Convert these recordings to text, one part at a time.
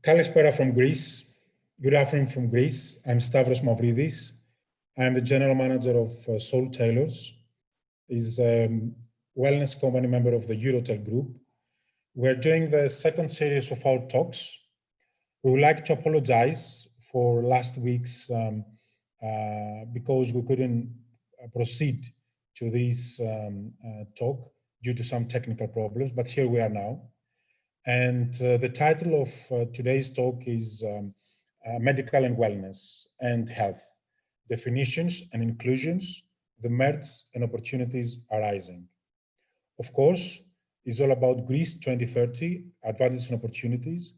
Kalispera from Greece. Good afternoon from Greece. I'm Stavros Mavridis. I'm the general manager of SOUL TAILORS. Is a wellness company member of the Eurotel Group. We're doing the second series of our talks. We would like to apologize for last week's because we couldn't proceed to this talk due to some technical problems, but here we are now. And the title of today's talk is Medical and Wellness and Health, Definitions and Inclusions, the Merits and Opportunities Arising. Of course, it's all about Greece 2030, advantages and opportunities,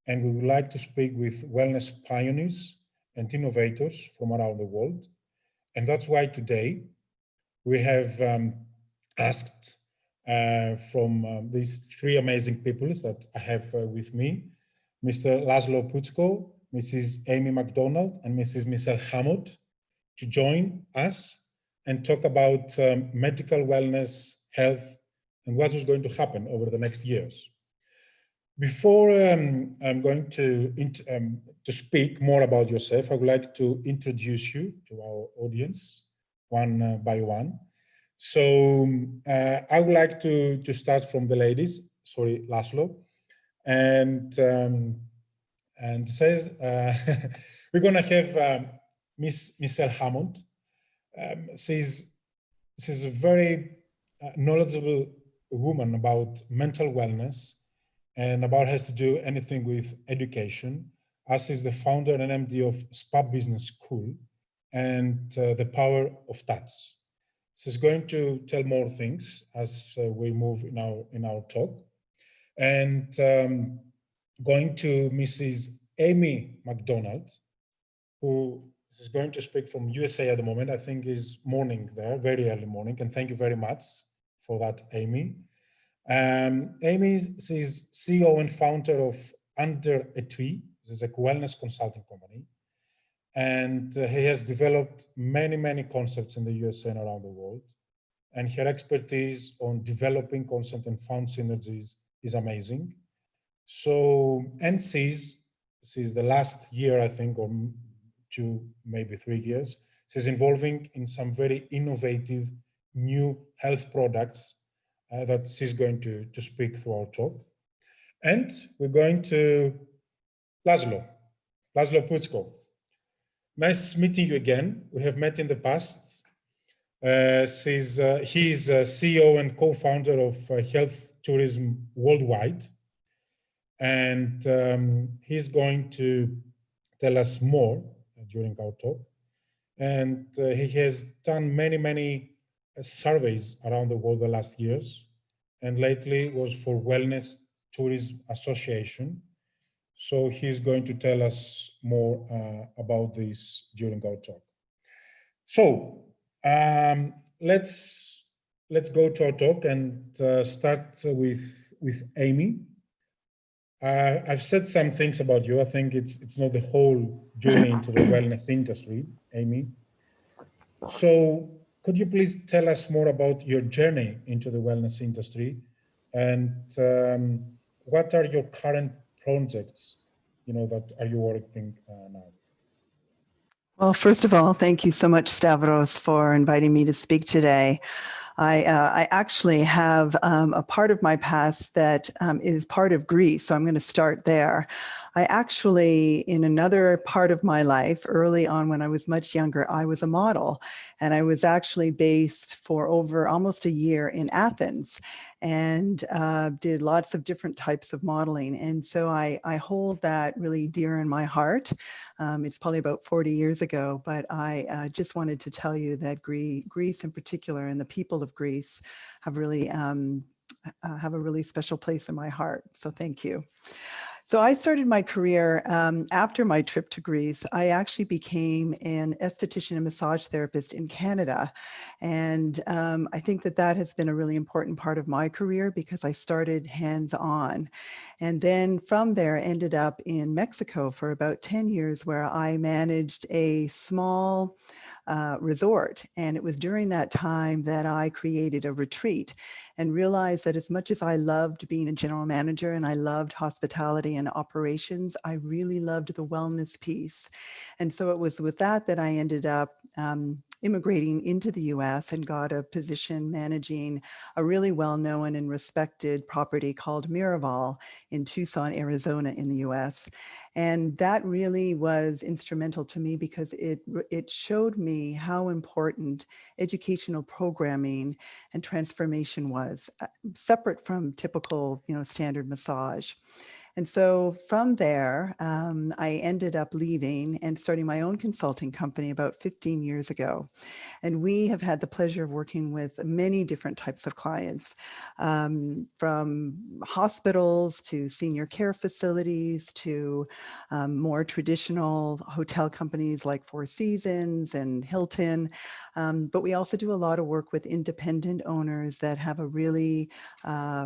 and we would like to speak with wellness pioneers and innovators from around the world. And that's why today we have asked from these three amazing people that I have with me, Mr. Laszlo Pucko, Mrs. Amy MacDonald, and Mrs. Michelle Hammond, to join us and talk about medical wellness, health, and what is going to happen over the next years. Before I'm going to speak more about yourself, I would like to introduce you to our audience one by one. So I would like to start from the ladies. Sorry, Laszlo, and says we're going to have Miss Michelle Hammond. She's a very knowledgeable woman about mental wellness and about has to do anything with education, as is the founder and MD of SPA Business School and the Power of Touch. She's going to tell more things as we move in our talk. And going to Mrs. Amy MacDonald, who is going to speak from USA at the moment. I think is morning there, very early morning. And thank you very much for that, Amy. Amy is CEO and founder of Under a Tree. This is a wellness consulting company. And he has developed many, many concepts in the USA and around the world. And her expertise on developing concepts and found synergies is amazing. So, and she's the last year, I think, or 2, maybe 3 years, she's involving in some very innovative new health products that she's going to speak through our talk. And we're going to Laszlo Pucko. Nice meeting you again. We have met in the past. He's CEO and co-founder of Health Tourism Worldwide. And he's going to tell us more during our talk. And he has done many, many surveys around the world the last years. And lately was for Wellness Tourism Association. So he's going to tell us more about this during our talk. So let's go to our talk and start with Amy. I've said some things about you. I think it's not the whole journey into the wellness industry, Amy. So could you please tell us more about your journey into the wellness industry and what are your current projects, that are you working now? Well, first of all, thank you so much, Stavros, for inviting me to speak today. I actually have a part of my past that is part of Greece, so I'm going to start there. I actually, in another part of my life, early on when I was much younger, I was a model, and I was actually based for over almost a year in Athens and did lots of different types of modeling. And so I hold that really dear in my heart. It's probably about 40 years ago, but I just wanted to tell you that Greece in particular and the people of Greece have really have a really special place in my heart. So thank you. So I started my career after my trip to Greece. I actually became an esthetician and massage therapist in Canada. And I think that has been a really important part of my career because I started hands-on. And then from there, ended up in Mexico for about 10 years where I managed a small resort. And it was during that time that I created a retreat and realized that as much as I loved being a general manager and I loved hospitality and operations, I really loved the wellness piece. And so it was with that that I ended up immigrating into the US and got a position managing a really well-known and respected property called Miraval in Tucson, Arizona in the US. And that really was instrumental to me because it showed me how important educational programming and transformation was, separate from typical, standard massage. And so from there, I ended up leaving and starting my own consulting company about 15 years ago. And we have had the pleasure of working with many different types of clients, from hospitals to senior care facilities to more traditional hotel companies like Four Seasons and Hilton. But we also do a lot of work with independent owners that have a really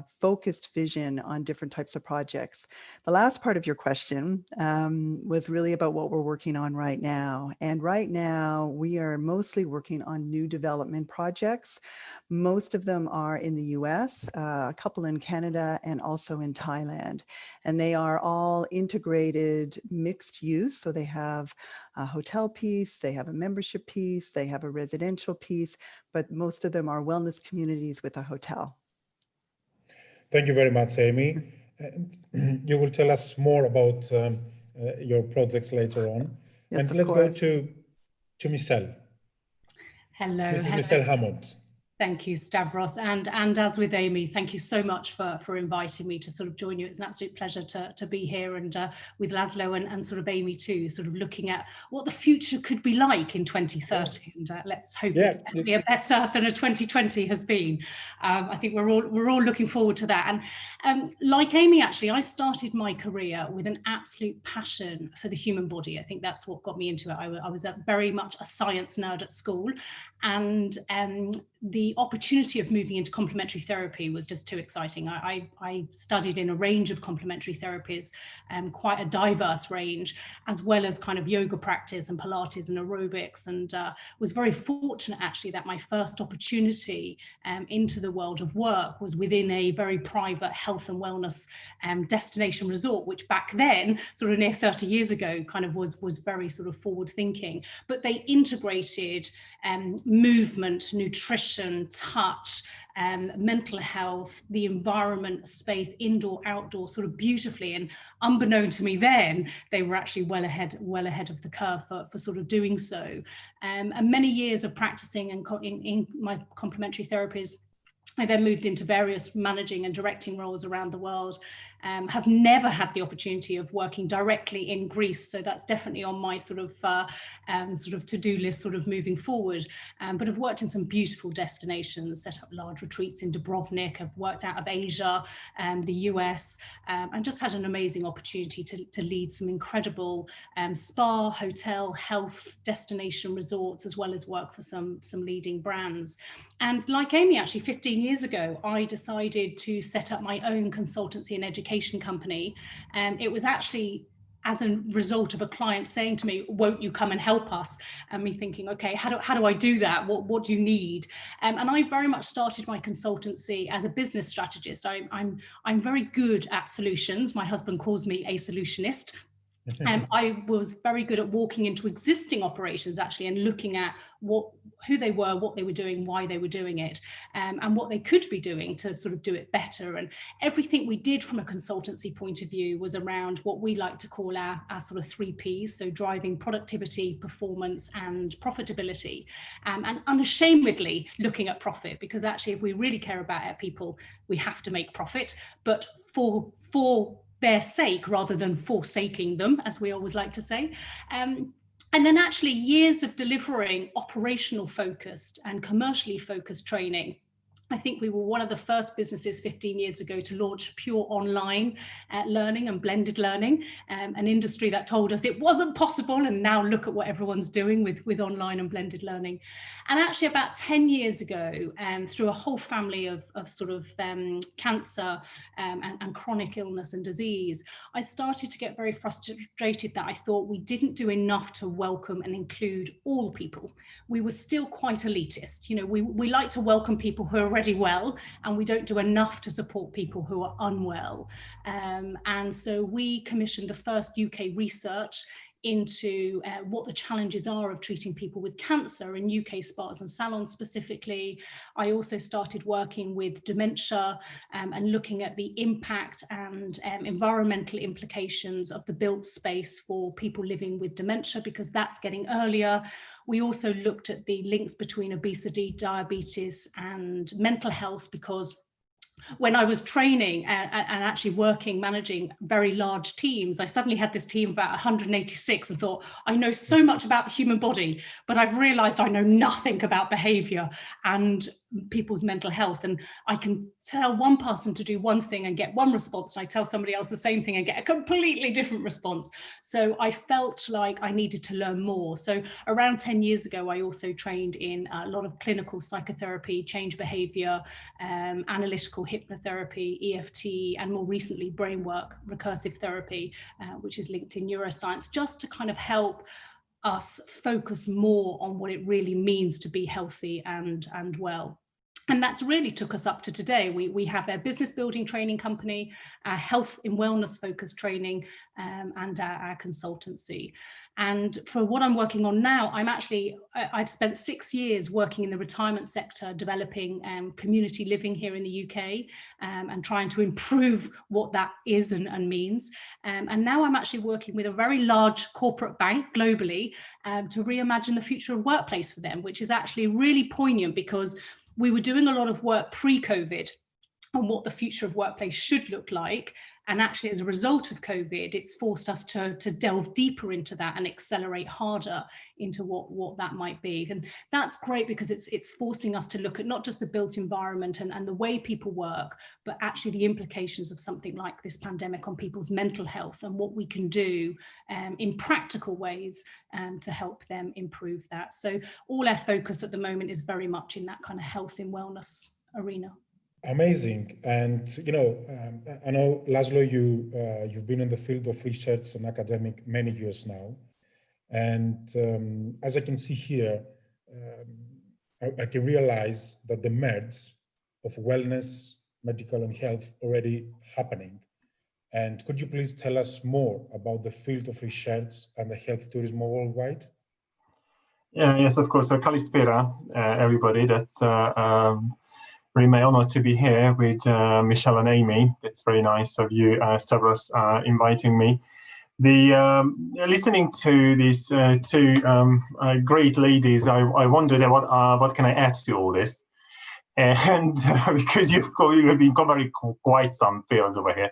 focused vision on different types of projects. The last part of your question was really about what we're working on right now. And right now, we are mostly working on new development projects. Most of them are in the US, a couple in Canada, and also in Thailand. And they are all integrated mixed use. So they have a hotel piece, they have a membership piece, they have a residential piece, but most of them are wellness communities with a hotel. Thank you very much, Amy. You will tell us more about your projects later on. Yes, and of let's course. go to Michelle. Hello. Mrs. Michelle Hammond. Thank you, Stavros. And as with Amy, thank you so much for inviting me to sort of join you. It's an absolute pleasure to be here, and with Laszlo and sort of Amy too, sort of looking at what the future could be like in 2030. And let's hope it's definitely better than a 2020 has been. I think we're all looking forward to that. And like Amy, actually, I started my career with an absolute passion for the human body. I think that's what got me into it. I was very much a science nerd at school, and the opportunity of moving into complementary therapy was just too exciting. I studied in a range of complementary therapies, quite a diverse range, as well as kind of yoga practice and Pilates and aerobics, and was very fortunate actually that my first opportunity into the world of work was within a very private health and wellness destination resort, which back then, sort of near 30 years ago, kind of was very sort of forward thinking. But they integrated movement, nutrition, touch, mental health, the environment, space, indoor, outdoor, sort of beautifully. And unbeknown to me then, they were actually well ahead of the curve for sort of doing so. And many years of practicing and in my complementary therapies, I then moved into various managing and directing roles around the world. Have never had the opportunity of working directly in Greece, so that's definitely on my sort of to-do list, sort of moving forward. But I've worked in some beautiful destinations, set up large retreats in Dubrovnik. I've worked out of Asia, the US, and just had an amazing opportunity to lead some incredible spa, hotel, health destination resorts, as well as work for some leading brands. And like Amy, actually 15 years ago, I decided to set up my own consultancy and education company. It was actually as a result of a client saying to me, won't you come and help us? And me thinking, okay, how do I do that? What do you need? And I very much started my consultancy as a business strategist. I'm very good at solutions. My husband calls me a solutionist. I was very good at walking into existing operations actually and looking at who they were, what they were doing, why they were doing it, and what they could be doing to sort of do it better. And everything we did from a consultancy point of view was around what we like to call our sort of 3 Ps, so driving productivity, performance, and profitability, and unashamedly looking at profit, because actually if we really care about our people, we have to make profit, but for their sake rather than forsaking them, as we always like to say. And then actually years of delivering operational focused and commercially focused training I think we were one of the first businesses 15 years ago to launch pure online learning and blended learning, an industry that told us it wasn't possible, and now look at what everyone's doing with online and blended learning. And actually about 10 years ago, through a whole family of sort of cancer and chronic illness and disease, I started to get very frustrated that I thought we didn't do enough to welcome and include all people. We were still quite elitist. You know, we like to welcome people who are already well, and we don't do enough to support people who are unwell. And so we commissioned the first UK research into what the challenges are of treating people with cancer in UK spas and salons specifically. I also started working with dementia and looking at the impact and environmental implications of the built space for people living with dementia, because that's getting earlier. We also looked at the links between obesity, diabetes, and mental health, because when I was training and actually working, managing very large teams, I suddenly had this team of about 186 and thought, I know so much about the human body, but I've realized I know nothing about behavior and people's mental health. And I can tell one person to do one thing and get one response, and I tell somebody else the same thing and get a completely different response. So I felt like I needed to learn more. So around 10 years ago, I also trained in a lot of clinical psychotherapy, change behavior, analytical hypnotherapy, EFT, and more recently brainwork, recursive therapy, which is linked in neuroscience, just to kind of help us focus more on what it really means to be healthy and well. And that's really took us up to today. We have a business building training company, a health and wellness focused training, and our consultancy. And for what I'm working on now, I've spent 6 years working in the retirement sector, developing community living here in the UK, and trying to improve what that is and means. And now I'm actually working with a very large corporate bank globally to reimagine the future of workplace for them, which is actually really poignant, because we were doing a lot of work pre-COVID on what the future of workplace should look like. And actually, as a result of COVID, it's forced us to delve deeper into that and accelerate harder into what that might be. And that's great, because it's forcing us to look at not just the built environment and the way people work, but actually the implications of something like this pandemic on people's mental health, and what we can do in practical ways to help them improve that. So all our focus at the moment is very much in that kind of health and wellness arena. Amazing. And, you know, I know, Laszlo, you've been in the field of research and academic many years now. And as I can see here, I can realize that the merge of wellness, medical and health already happening. And could you please tell us more about the field of research and the health tourism worldwide? Yes, of course. So Kalispera, everybody. That's really my honor to be here with Michelle and Amy. It's very nice of you, Stavros, inviting me. Listening to these two great ladies, I wondered what can I add to all this, and because you've been covering quite some fields over here.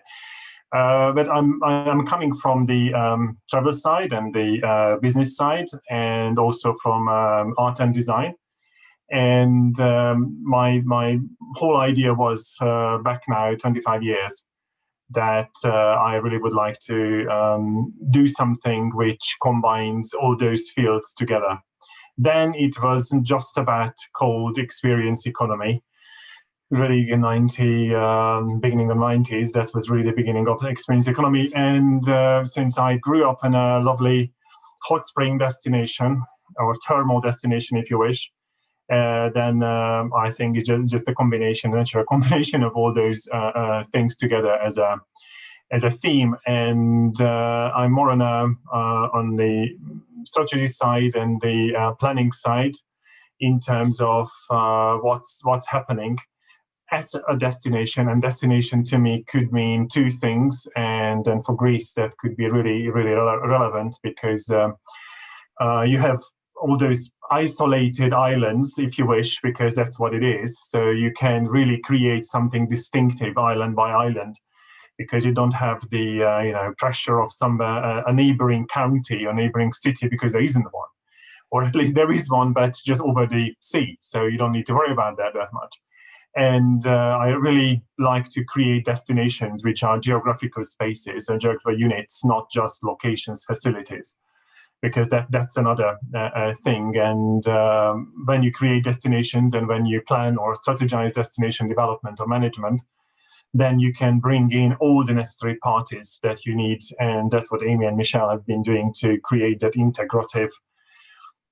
But I'm coming from the travel side and the business side, and also from art and design. And my whole idea was back now 25 years that I really would like to do something which combines all those fields together. Then it was just about called experience economy. Really in beginning of 90s, that was really the beginning of the experience economy. And since I grew up in a lovely hot spring destination, or thermal destination, if you wish, then I think it's just a natural combination of all those things together as a theme. And I'm more on the strategy side and the planning side in terms of what's happening at a destination. And destination to me could mean two things, and then for Greece that could be really, really relevant, because you have all those isolated islands, if you wish, because that's what it is. So you can really create something distinctive island by island, because you don't have the pressure of a neighboring county or neighboring city, because there isn't one, or at least there is one, but just over the sea. So you don't need to worry about that much. And I really like to create destinations which are geographical spaces and geographical units, not just locations, facilities, because that's another thing. And when you create destinations and when you plan or strategize destination development or management, then you can bring in all the necessary parties that you need. And that's what Amy and Michelle have been doing to create that integrative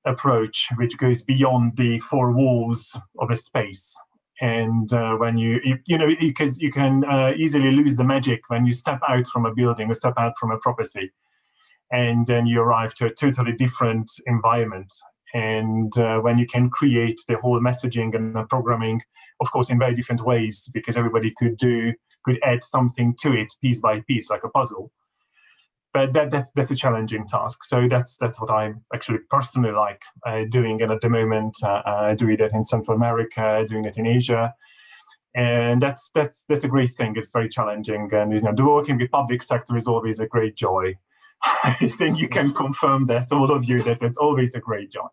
approach, which goes beyond the four walls of a space. And when you because you can easily lose the magic when you step out from a building or step out from a property, and then you arrive to a totally different environment. And when you can create the whole messaging and the programming, of course, in very different ways, because everybody could add something to it piece by piece, like a puzzle. But that's a challenging task. So that's what I actually personally like doing. And at the moment, doing that in Central America, doing it in Asia, and that's a great thing. It's very challenging, and working with public sector is always a great joy. I think you can confirm that, all of you, that it's always a great joy.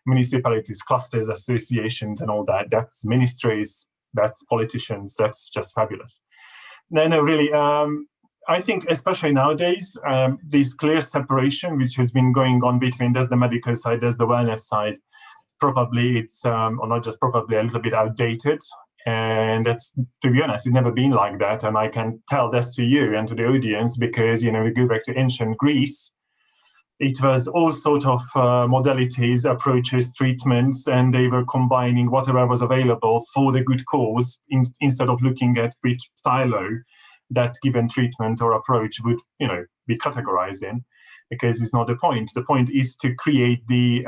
Municipalities, clusters, associations, and all that. That's ministries, that's politicians. That's just fabulous. No, really. I think, especially nowadays, this clear separation which has been going on between there's the medical side, there's the wellness side, probably it's, or not just probably, a little bit outdated. And that's, to be honest, it's never been like that. And I can tell this to you and to the audience because, we go back to ancient Greece. It was all sort of modalities, approaches, treatments, and they were combining whatever was available for the good cause instead of looking at which silo that given treatment or approach would, be categorized in, because it's not the point. The point is to create the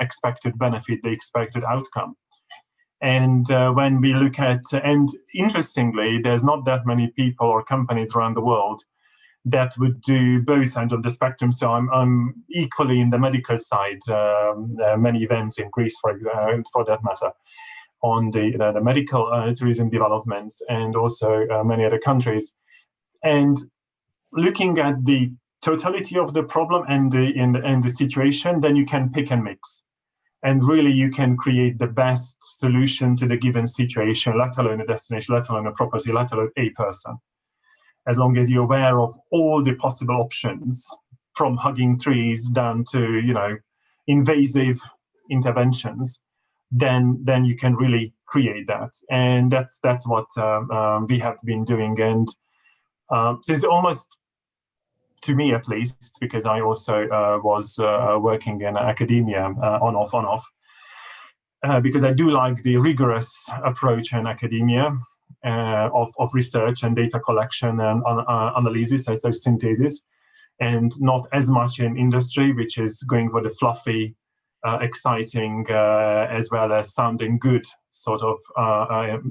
expected benefit, the expected outcome. And when we look at, and interestingly, there's not that many people or companies around the world that would do both ends of the spectrum. So I'm equally in the medical side, many events in Greece, for that matter, on the medical tourism developments, and also many other countries. And looking at the totality of the problem and the situation, then you can pick and mix. And really, you can create the best solution to the given situation, let alone a destination, let alone a property, let alone a person. As long as you're aware of all the possible options, from hugging trees down to, invasive interventions, then you can really create that. And that's what we have been doing. And since almost, to me at least, because I also was working in academia on off, because I do like the rigorous approach in academia of research and data collection and analysis, as those synthesis, and not as much in industry, which is going for the fluffy, exciting, as well as sounding good sort of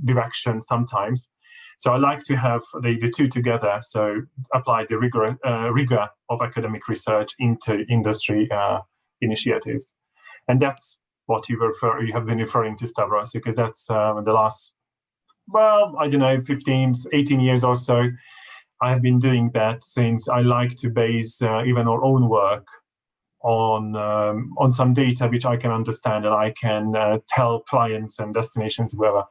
direction sometimes. So I like to have the two together, so apply the rigor of academic research into industry initiatives. And that's what you have been referring to, Stavros, because that's the last, 15, 18 years or so, I've been doing that, since I like to base even our own work on some data which I can understand, and I can tell clients and destinations, whoever,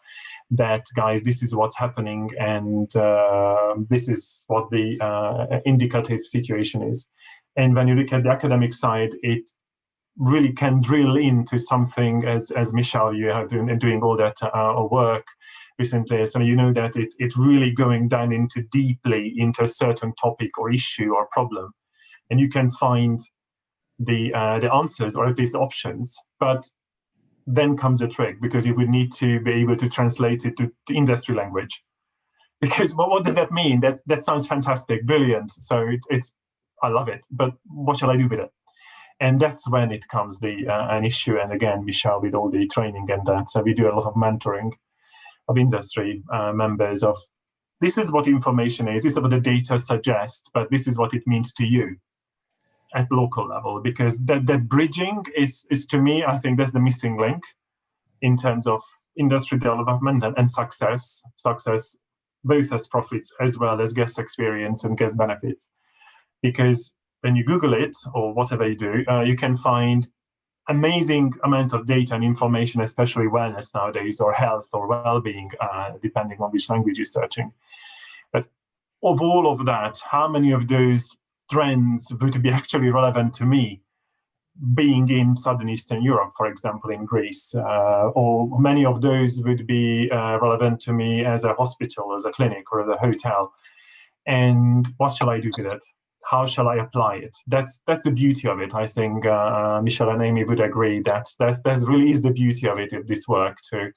that, guys, this is what's happening, and this is what the indicative situation is. And when you look at the academic side, it really can drill into something, as Michelle, you have been doing all that work recently. So that it's really going down deeply into a certain topic or issue or problem, and you can find the answers, or at least options. But then comes the trick, because you would need to be able to translate it to industry language. Because what does that mean? That sounds fantastic, brilliant. So it's I love it, but what shall I do with it? And that's when it comes an issue. And again, Michelle, with all the training and that, so we do a lot of mentoring of industry members of, this is what information is, this is what the data suggests, but this is what it means to you at local level, because that bridging is to me, I think that's the missing link in terms of industry development and success, both as profits as well as guest experience and guest benefits. Because when you Google it, or whatever you do, you can find amazing amount of data and information, especially wellness nowadays, or health or well-being, depending on which language you're searching. But of all of that, how many of those trends would be actually relevant to me, being in Southern Eastern Europe, for example, in Greece, or many of those would be relevant to me as a hospital, as a clinic, or as a hotel. And what shall I do with it? How shall I apply it? That's the beauty of it. I think Michelle and Amy would agree that really is the beauty of it, of this work, to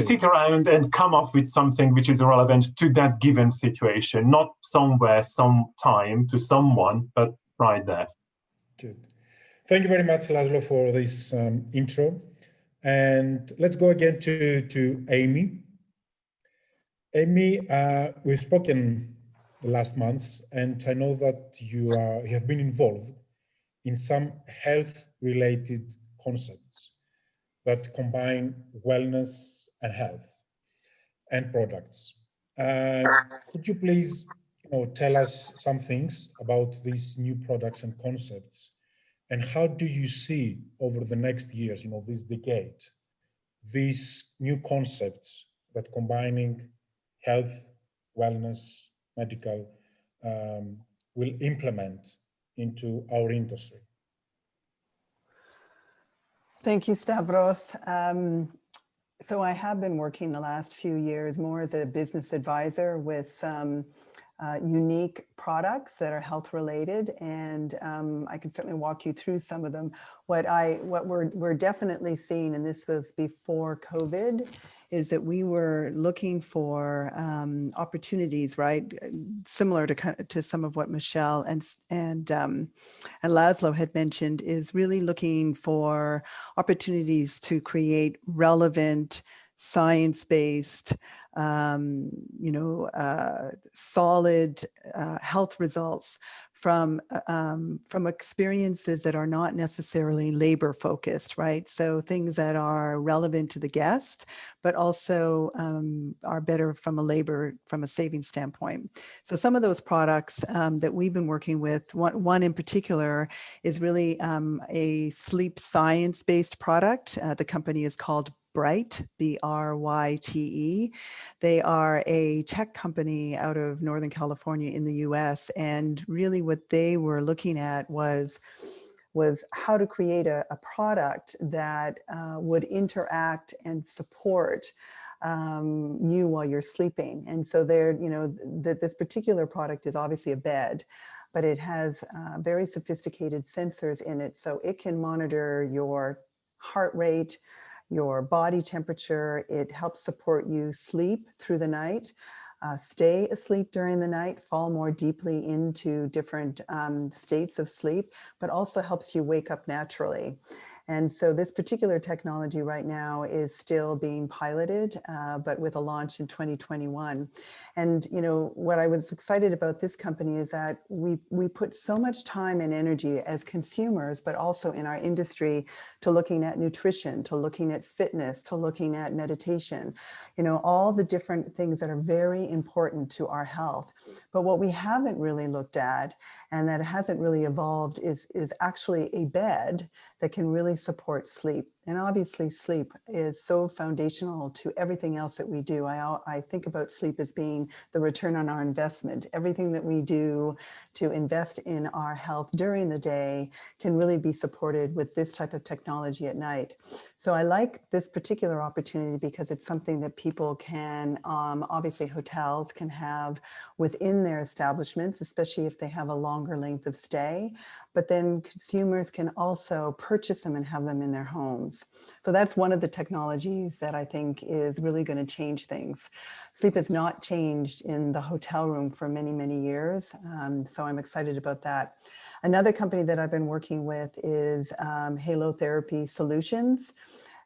sit around and come up with something which is relevant to that given situation, not somewhere, sometime, to someone, but right there. Good. Thank you very much, Laszlo, for this intro. And let's go again to Amy. Amy, we've spoken the last months, and I know that you have been involved in some health-related concepts that combine wellness and health and products. Could you please tell us some things about these new products and concepts, and how do you see over the next years, this decade, these new concepts that combining health, wellness, medical will implement into our industry? Thank you, Stavros. So I have been working the last few years more as a business advisor with some unique products that are health related, and I can certainly walk you through some of them. What we're definitely seeing, and this was before COVID, is that we were looking for opportunities, right, similar to some of what Michelle and Laszlo had mentioned, is really looking for opportunities to create relevant, science-based, solid health results from experiences that are not necessarily labor focused, right? So things that are relevant to the guest, but also are better from a saving standpoint. So some of those products that we've been working with, one in particular is really a sleep science-based product. The company is called Bryte, B-R-Y-T-E. They are a tech company out of Northern California in the US. And really what they were looking at was how to create a product that would interact and support you while you're sleeping. And so this particular product is obviously a bed, but it has very sophisticated sensors in it. So it can monitor your heart rate, your body temperature. It helps support you sleep through the night, stay asleep during the night, fall more deeply into different states of sleep, but also helps you wake up naturally. And so this particular technology right now is still being piloted, but with a launch in 2021. And what I was excited about this company is that we put so much time and energy as consumers, but also in our industry, to looking at nutrition, to looking at fitness, to looking at meditation, all the different things that are very important to our health. But what we haven't really looked at, and that hasn't really evolved, is actually a bed that can really support sleep. And obviously sleep is so foundational to everything else that we do. I think about sleep as being the return on our investment. Everything that we do to invest in our health during the day can really be supported with this type of technology at night. So I like this particular opportunity because it's something that people can, obviously hotels can have within their establishments, especially if they have a longer length of stay, but then consumers can also purchase them and have them in their homes. So that's one of the technologies that I think is really going to change things. Sleep has not changed in the hotel room for many, many years. So I'm excited about that. Another company that I've been working with is Halotherapy Solutions.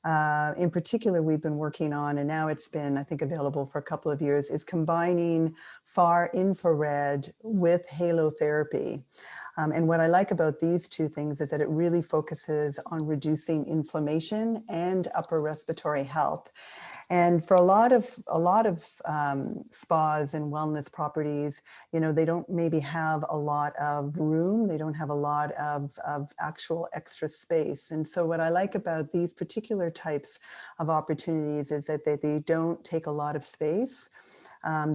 In particular, we've been working on, and now it's been, I think, available for a couple of years, is combining far infrared with halotherapy. And what I like about these two things is that it really focuses on reducing inflammation and upper respiratory health. And for a lot of spas and wellness properties, you know, they don't maybe have a lot of room. They don't have a lot of actual extra space. And so what I like about these particular types of opportunities is that they don't take a lot of space.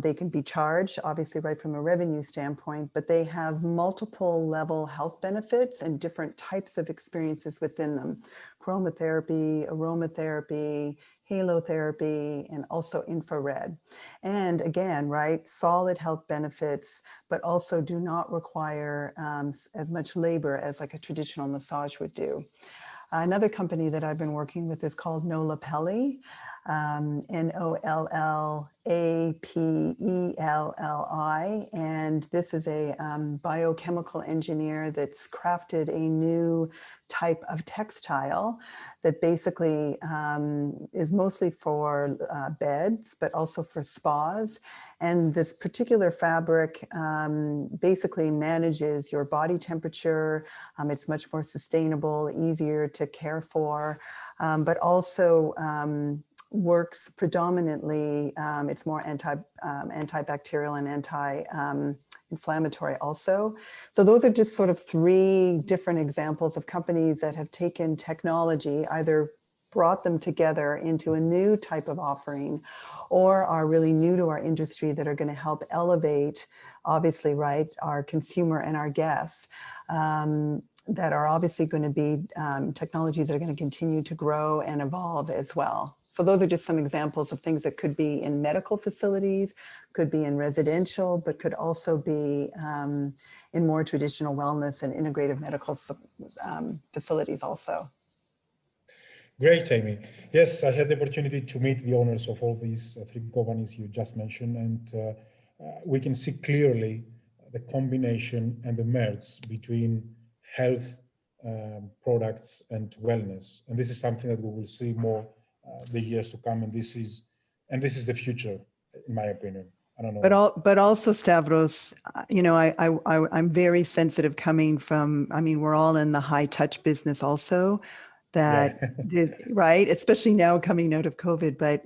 They can be charged, obviously, right from a revenue standpoint, but they have multiple level health benefits and different types of experiences within them. Chromotherapy, aromatherapy, halotherapy, and also infrared. And again, right, solid health benefits, but also do not require as much labor as like a traditional massage would do. Another company that I've been working with is called Nollapelli, Nollapelli, and this is a biochemical engineer that's crafted a new type of textile that basically is mostly for beds, but also for spas. And this particular fabric basically manages your body temperature. It's much more sustainable, easier to care for, but also works predominantly, it's more antibacterial and anti-inflammatory also. So those are just sort of three different examples of companies that have taken technology, either brought them together into a new type of offering, or are really new to our industry that are going to help elevate, obviously, right, our consumer and our guests. That are obviously going to be technologies that are going to continue to grow and evolve as well. So those are just some examples of things that could be in medical facilities, could be in residential, but could also be in more traditional wellness and integrative medical facilities also. Great, Amy. Yes, I had the opportunity to meet the owners of all these three companies you just mentioned, and we can see clearly the combination and the merge between health products and wellness. And this is something that we will see more the years to come, and this is the future, in my opinion. I don't know. But also, Stavros, you know, I'm very sensitive coming from, I mean, we're all in the high touch business also, that, right, especially now coming out of COVID, but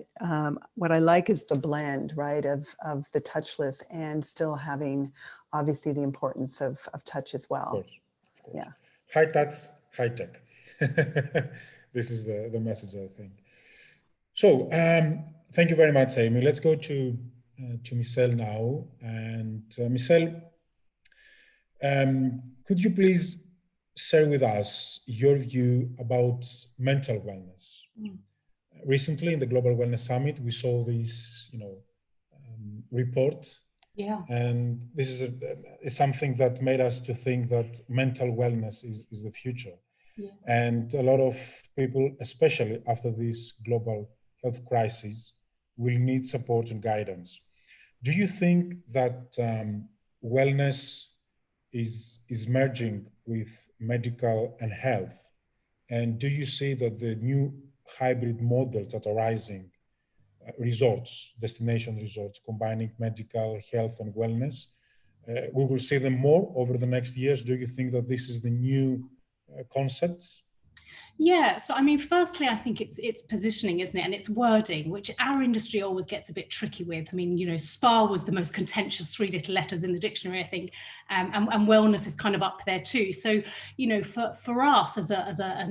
what I like is the blend, right, of the touchless and still having, obviously, the importance of touch as well. Of course. Yeah. High touch, high tech. This is the message, I think. So thank you very much, Amy. Let's go to Michelle now. And Michelle, could you please share with us your view about mental wellness? Recently, in the Global Wellness Summit, we saw this, report. Yeah. And this is something that made us to think that mental wellness is the future. Yeah. And a lot of people, especially after this global health crisis, will need support and guidance. Do you think that wellness is merging with medical and health? And do you see that the new hybrid models that are rising, resorts, destination resorts, combining medical, health, and wellness, we will see them more over the next years? Do you think that this is the new concepts? Yeah, so I mean, firstly, I think it's positioning, isn't it? And it's wording, which our industry always gets a bit tricky with. I mean, you know, spa was the most contentious three little letters in the dictionary, I think, and wellness is kind of up there too. So, you know, for us as a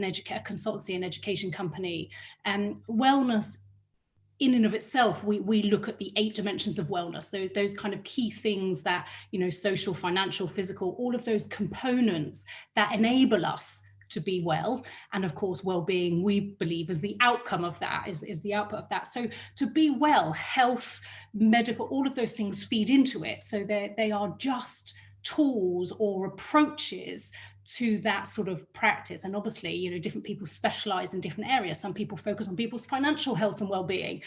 consultancy and education company, wellness in and of itself, we look at the 8 dimensions of wellness, those kind of key things that, you know, social, financial, physical, all of those components that enable us to be well. And of course, well-being, we believe, is the outcome of that, is the output of that. So to be well, health, medical, all of those things feed into it. So they are just tools or approaches to that sort of practice. And obviously, you know, different people specialize in different areas. Some people focus on people's financial health and well-being,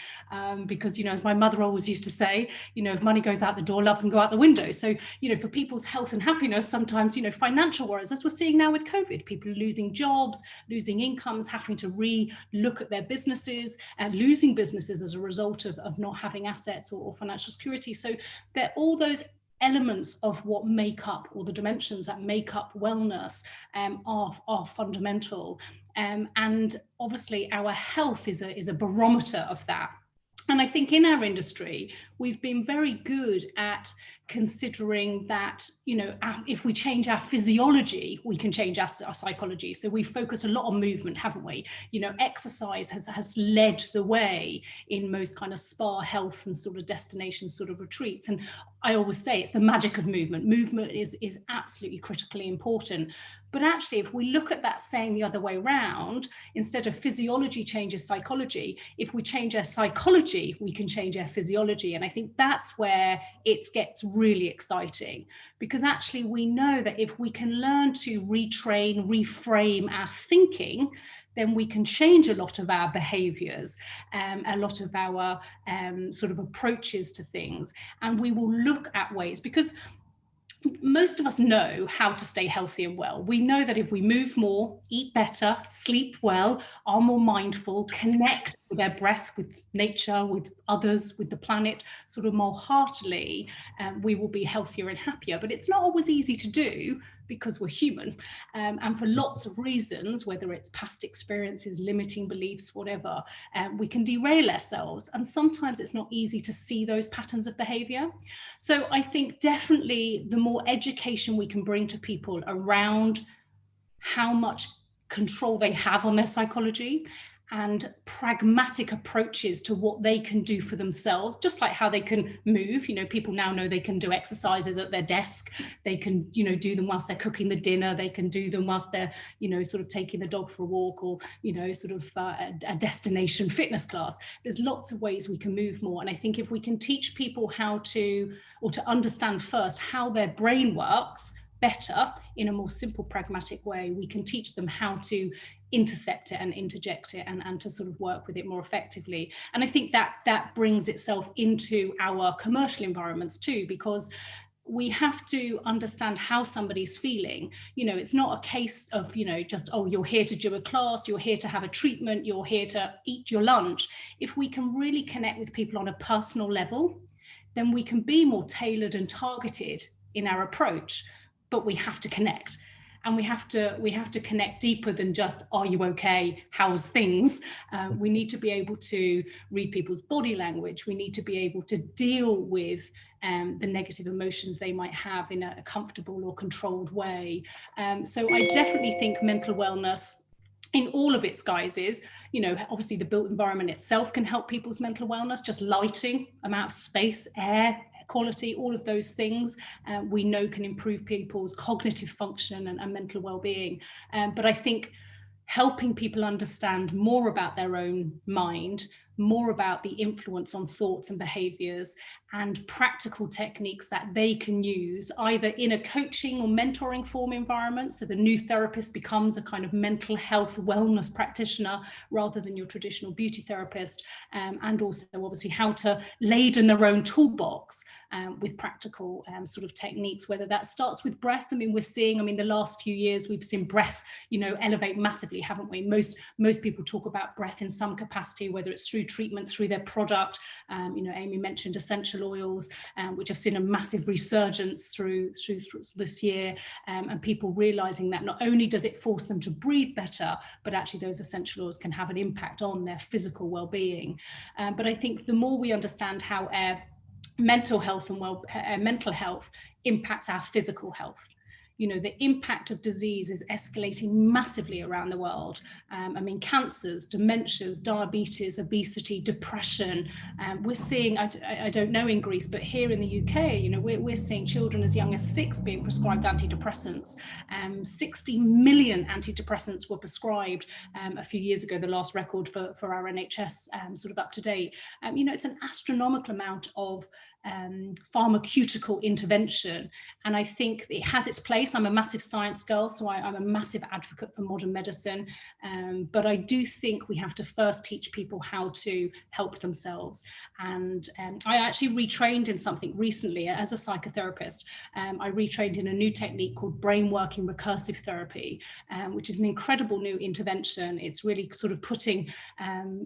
because, you know, as my mother always used to say, you know, if money goes out the door, love can go out the window. So, you know, for people's health and happiness, sometimes, you know, financial worries, as we're seeing now with COVID, people losing jobs, losing incomes, having to re-look at their businesses and losing businesses as a result of not having assets or financial security. So they're all those elements of what make up, or the dimensions that make up wellness, are fundamental, and obviously our health is a barometer of that. And I think in our industry, we've been very good at considering that, you know, if we change our physiology, we can change our psychology. So we focus a lot on movement, haven't we? You know, exercise has led the way in most kind of spa health and sort of destination sort of retreats. And I always say it's the magic of movement. Movement is absolutely critically important. But actually, if we look at that saying the other way around, instead of physiology changes psychology, if we change our psychology, we can change our physiology. And I think that's where it gets really exciting, because actually we know that if we can learn to retrain, reframe our thinking, then we can change a lot of our behaviors, a lot of our sort of approaches to things. And we will look at ways, because most of us know how to stay healthy and well. We know that if we move more, eat better, sleep well, are more mindful, connect with our breath, with nature, with others, with the planet, sort of more heartily, we will be healthier and happier. But it's not always easy to do, because we're human, and for lots of reasons, whether it's past experiences, limiting beliefs, whatever, we can derail ourselves. And sometimes it's not easy to see those patterns of behavior. So I think definitely the more education we can bring to people around how much control they have on their psychology, and pragmatic approaches to what they can do for themselves, just like how they can move. You know, people now know they can do exercises at their desk. They can, you know, do them whilst they're cooking the dinner. They can do them whilst they're, you know, sort of taking the dog for a walk, or, you know, sort of a destination fitness class. There's lots of ways we can move more. And I think if we can teach people how to, or to understand first how their brain works better in a more simple, pragmatic way, we can teach them how to intercept it and interject it, and to sort of work with it more effectively. And I think that brings itself into our commercial environments too, because we have to understand how somebody's feeling. You know, it's not a case of, you know, just, oh, you're here to do a class, you're here to have a treatment, you're here to eat your lunch. If we can really connect with people on a personal level, then we can be more tailored and targeted in our approach. But we have to connect, and we have to connect deeper than just, are you okay, how's things? We need to be able to read people's body language. We need to be able to deal with the negative emotions they might have in a comfortable or controlled way. So I definitely think mental wellness in all of its guises, you know, obviously the built environment itself can help people's mental wellness, just lighting, amount of space, air quality, all of those things we know can improve people's cognitive function and mental well-being. But I think helping people understand more about their own mind, more about the influence on thoughts and behaviors, and practical techniques that they can use either in a coaching or mentoring form environment. So the new therapist becomes a kind of mental health wellness practitioner rather than your traditional beauty therapist, and also obviously how to laden their own toolbox with practical sort of techniques, whether that starts with breath. I mean, we're seeing, the last few years we've seen breath, elevate massively, haven't we? Most people talk about breath in some capacity, whether it's through treatment, through their product. Amy mentioned essential oils, which have seen a massive resurgence through this year, and people realizing that not only does it force them to breathe better, but actually those essential oils can have an impact on their physical well-being. But I think the more we understand how mental health and mental health impacts our physical health, the impact of disease is escalating massively around the world. Cancers, dementias, diabetes, obesity, depression. We're seeing, I don't know in Greece, but here in the UK, we're seeing children as young as 6 being prescribed antidepressants. 60 million antidepressants were prescribed a few years ago, the last record for our NHS sort of up to date. It's an astronomical amount of pharmaceutical intervention. And I think it has its place. I'm a massive science girl, so I'm a massive advocate for modern medicine. But I do think we have to first teach people how to help themselves. And I actually retrained in something recently as a psychotherapist. I retrained in a new technique called brain working recursive therapy, which is an incredible new intervention. It's really sort of putting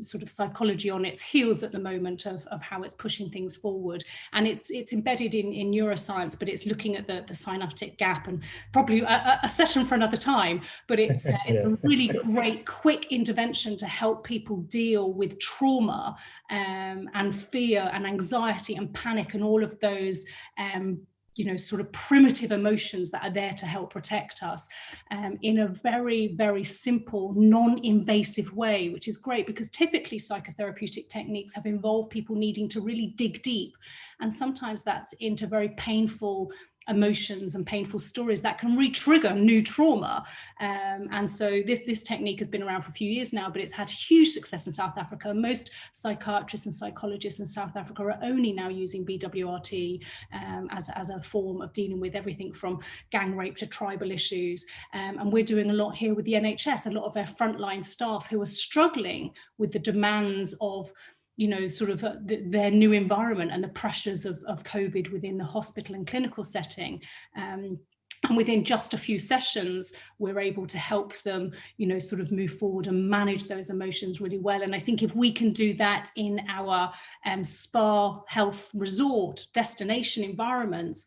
sort of psychology on its heels at the moment of how it's pushing things forward. And it's embedded in neuroscience, but it's looking at the synaptic gap and probably a session for another time, but it's a really great, quick intervention to help people deal with trauma and fear and anxiety and panic and all of those sort of primitive emotions that are there to help protect us in a very, very simple, non-invasive way, which is great because typically psychotherapeutic techniques have involved people needing to really dig deep. And sometimes that's into very painful emotions and painful stories that can re-trigger new trauma. And so this technique has been around for a few years now, but it's had huge success in South Africa. Most psychiatrists and psychologists in South Africa are only now using BWRT as a form of dealing with everything from gang rape to tribal issues. And we're doing a lot here with the NHS, a lot of their frontline staff who are struggling with the demands of sort of their new environment and the pressures of COVID within the hospital and clinical setting. And within just a few sessions, we're able to help them, sort of move forward and manage those emotions really well. And I think if we can do that in our spa, health, resort, destination environments,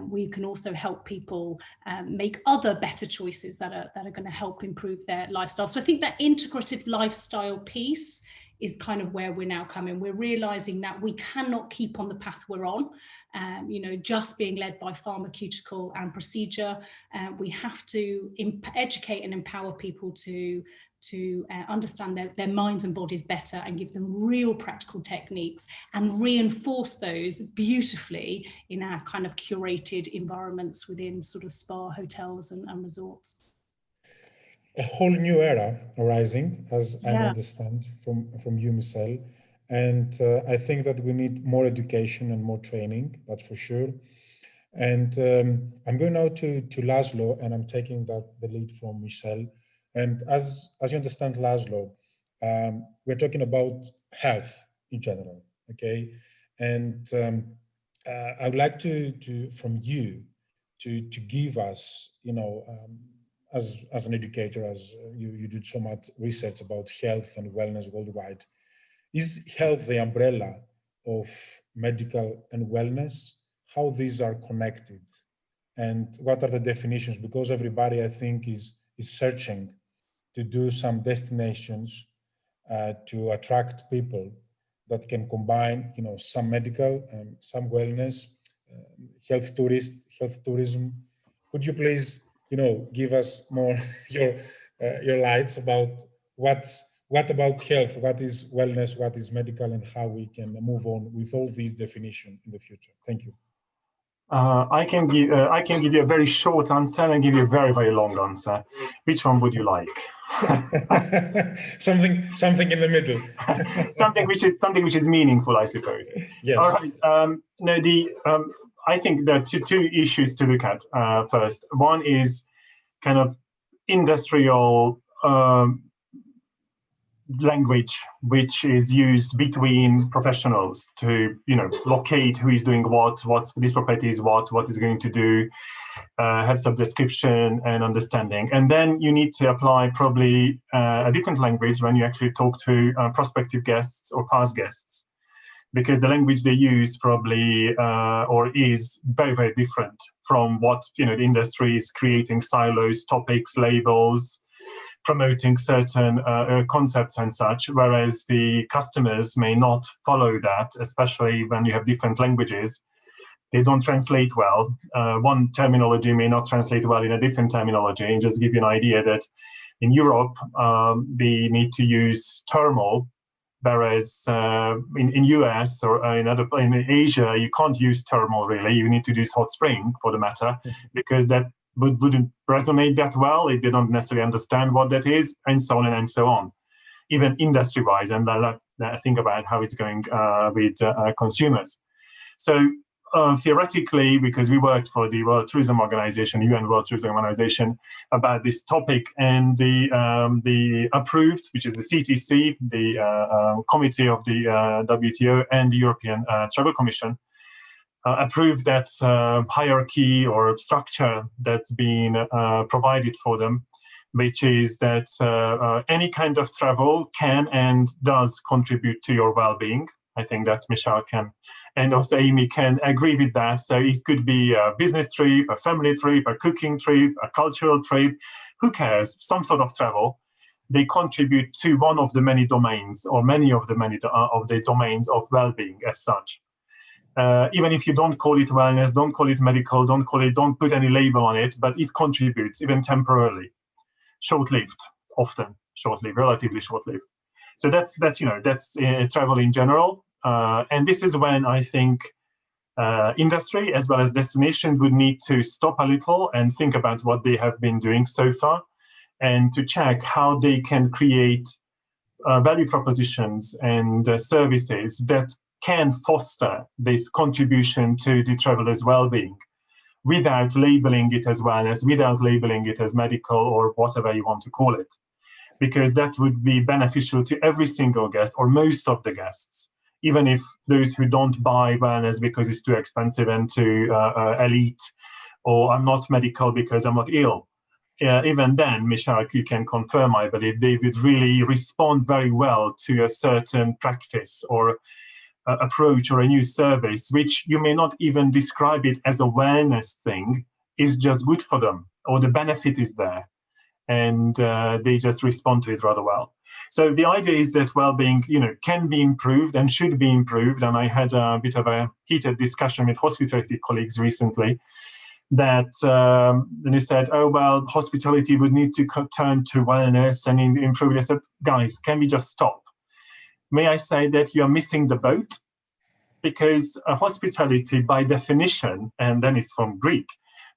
we can also help people make other better choices that are going to help improve their lifestyle. So I think that integrative lifestyle piece is kind of where we're now coming. We're realizing that we cannot keep on the path we're on, just being led by pharmaceutical and procedure. We have to educate and empower people to understand their minds and bodies better and give them real practical techniques and reinforce those beautifully in our kind of curated environments within sort of spa, hotels and resorts. A whole new era arising, as I understand from you, Michelle. And I think that we need more education and more training, that's for sure. And I'm going now to Laszlo, and I'm taking the lead from Michelle. And as you understand, Laszlo, we're talking about health in general, okay? And I would like to from you to give us, as an educator, as you did so much research about health and wellness worldwide, is health the umbrella of medical and wellness? How these are connected, and what are the definitions? Because everybody, I think, is searching to do some destinations to attract people that can combine, some medical and some wellness, health tourism. Could you please, give us more your lights about what about health, what is wellness, what is medical, and how we can move on with all these definitions in the future? Thank you. I can give you a very short answer and give you a very, very long answer. Which one would you like? something in the middle. something which is meaningful, I suppose. Yes. All right. I think there are two issues to look at. First, one is kind of industrial language which is used between professionals to locate who is doing what this property is, what is going to do, have some description and understanding. And then you need to apply probably a different language when you actually talk to prospective guests or past guests, because the language they use probably or is very, very different from what the industry is creating: silos, topics, labels, promoting certain concepts and such, whereas the customers may not follow that, especially when you have different languages. They don't translate well. One terminology may not translate well in a different terminology. And just give you an idea that in Europe, they need to use thermal, whereas in US or in Asia, you can't use thermal really. You need to use hot spring for the matter, because that wouldn't resonate that well. They don't necessarily understand what that is, and so on and so on, even industry-wise. And think about how it's going with consumers. So theoretically, because we worked for the World Tourism Organization, UN World Tourism Organization, about this topic, and the approved, which is the CTC, the committee of the WTO and the European Travel Commission, approved that hierarchy or structure that's been provided for them, which is that any kind of travel can and does contribute to your well-being. I think that Michelle can, and also Amy can agree with that. So it could be a business trip, a family trip, a cooking trip, a cultural trip, who cares, some sort of travel. They contribute to one of the many domains, or many of the domains of well-being as such. Even if you don't call it wellness, don't call it medical, don't put any label on it, but it contributes, even temporarily, short-lived, often short-lived, relatively short-lived. So that's travel in general, and this is when I think industry as well as destinations would need to stop a little and think about what they have been doing so far, and to check how they can create value propositions and services that can foster this contribution to the traveler's well-being without labeling it as wellness, without labeling it as medical or whatever you want to call it, because that would be beneficial to every single guest or most of the guests, even if those who don't buy wellness because it's too expensive and too elite, or I'm not medical because I'm not ill. Even then, Michelle, you can confirm, I believe, they would really respond very well to a certain practice or approach or a new service, which you may not even describe it as a wellness thing, is just good for them, or the benefit is there, and they just respond to it rather well. So the idea is that well-being, can be improved and should be improved. And I had a bit of a heated discussion with hospitality colleagues recently, that they said, oh, well, hospitality would need to turn to wellness and improve. I said, guys, can we just stop? May I say that you are missing the boat? Because hospitality, by definition, and then it's from Greek,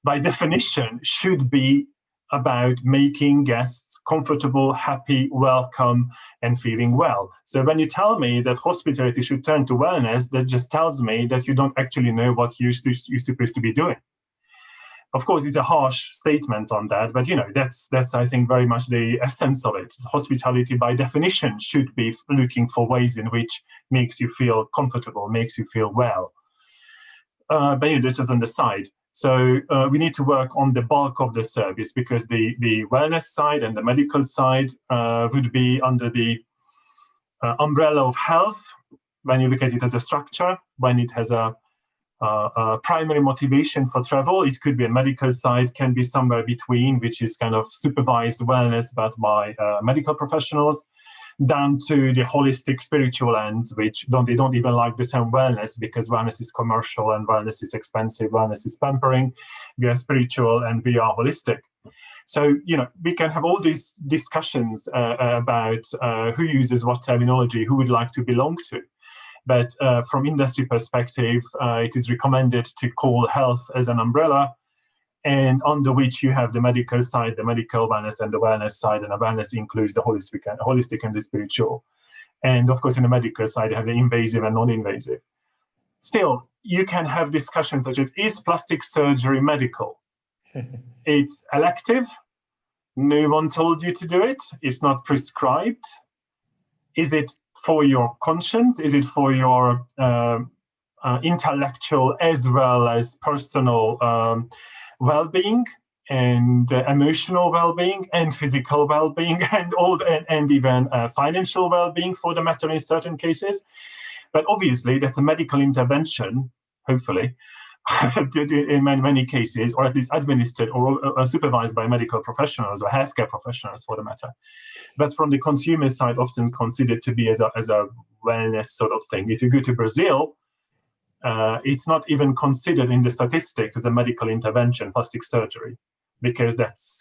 by definition, should be about making guests comfortable, happy, welcome, and feeling well. So when you tell me that hospitality should turn to wellness, that just tells me that you don't actually know what you're supposed to be doing. Of course, it's a harsh statement on that, but that's I think very much the essence of it. Hospitality, by definition, should be looking for ways in which makes you feel comfortable, makes you feel well. But that's just on the side. So we need to work on the bulk of the service, because the wellness side and the medical side would be under the umbrella of health when you look at it as a structure, when it has a primary motivation for travel. It could be a medical side, can be somewhere between, which is kind of supervised wellness but by medical professionals, down to the holistic spiritual end, which they don't even like the term wellness, because wellness is commercial and wellness is expensive, wellness is pampering. We are spiritual and we are holistic. So, we can have all these discussions about who uses what terminology, who would like to belong to. But from industry perspective, it is recommended to call health as an umbrella, and under which you have the medical side, the medical wellness, and the wellness side. And the wellness includes the holistic and the spiritual. And of course, in the medical side, you have the invasive and non-invasive. Still, you can have discussions such as, is plastic surgery medical? It's elective. No one told you to do it. It's not prescribed. Is it for your conscience? Is it for your intellectual as well as personal well-being and emotional well-being and physical well-being and even financial well-being, for the matter, in certain cases? But obviously, that's a medical intervention, hopefully, in many cases, or at least administered or supervised by medical professionals or healthcare professionals, for the matter. But from the consumer side, often considered to be as a wellness sort of thing. If you go to Brazil, it's not even considered in the statistics as a medical intervention, plastic surgery, because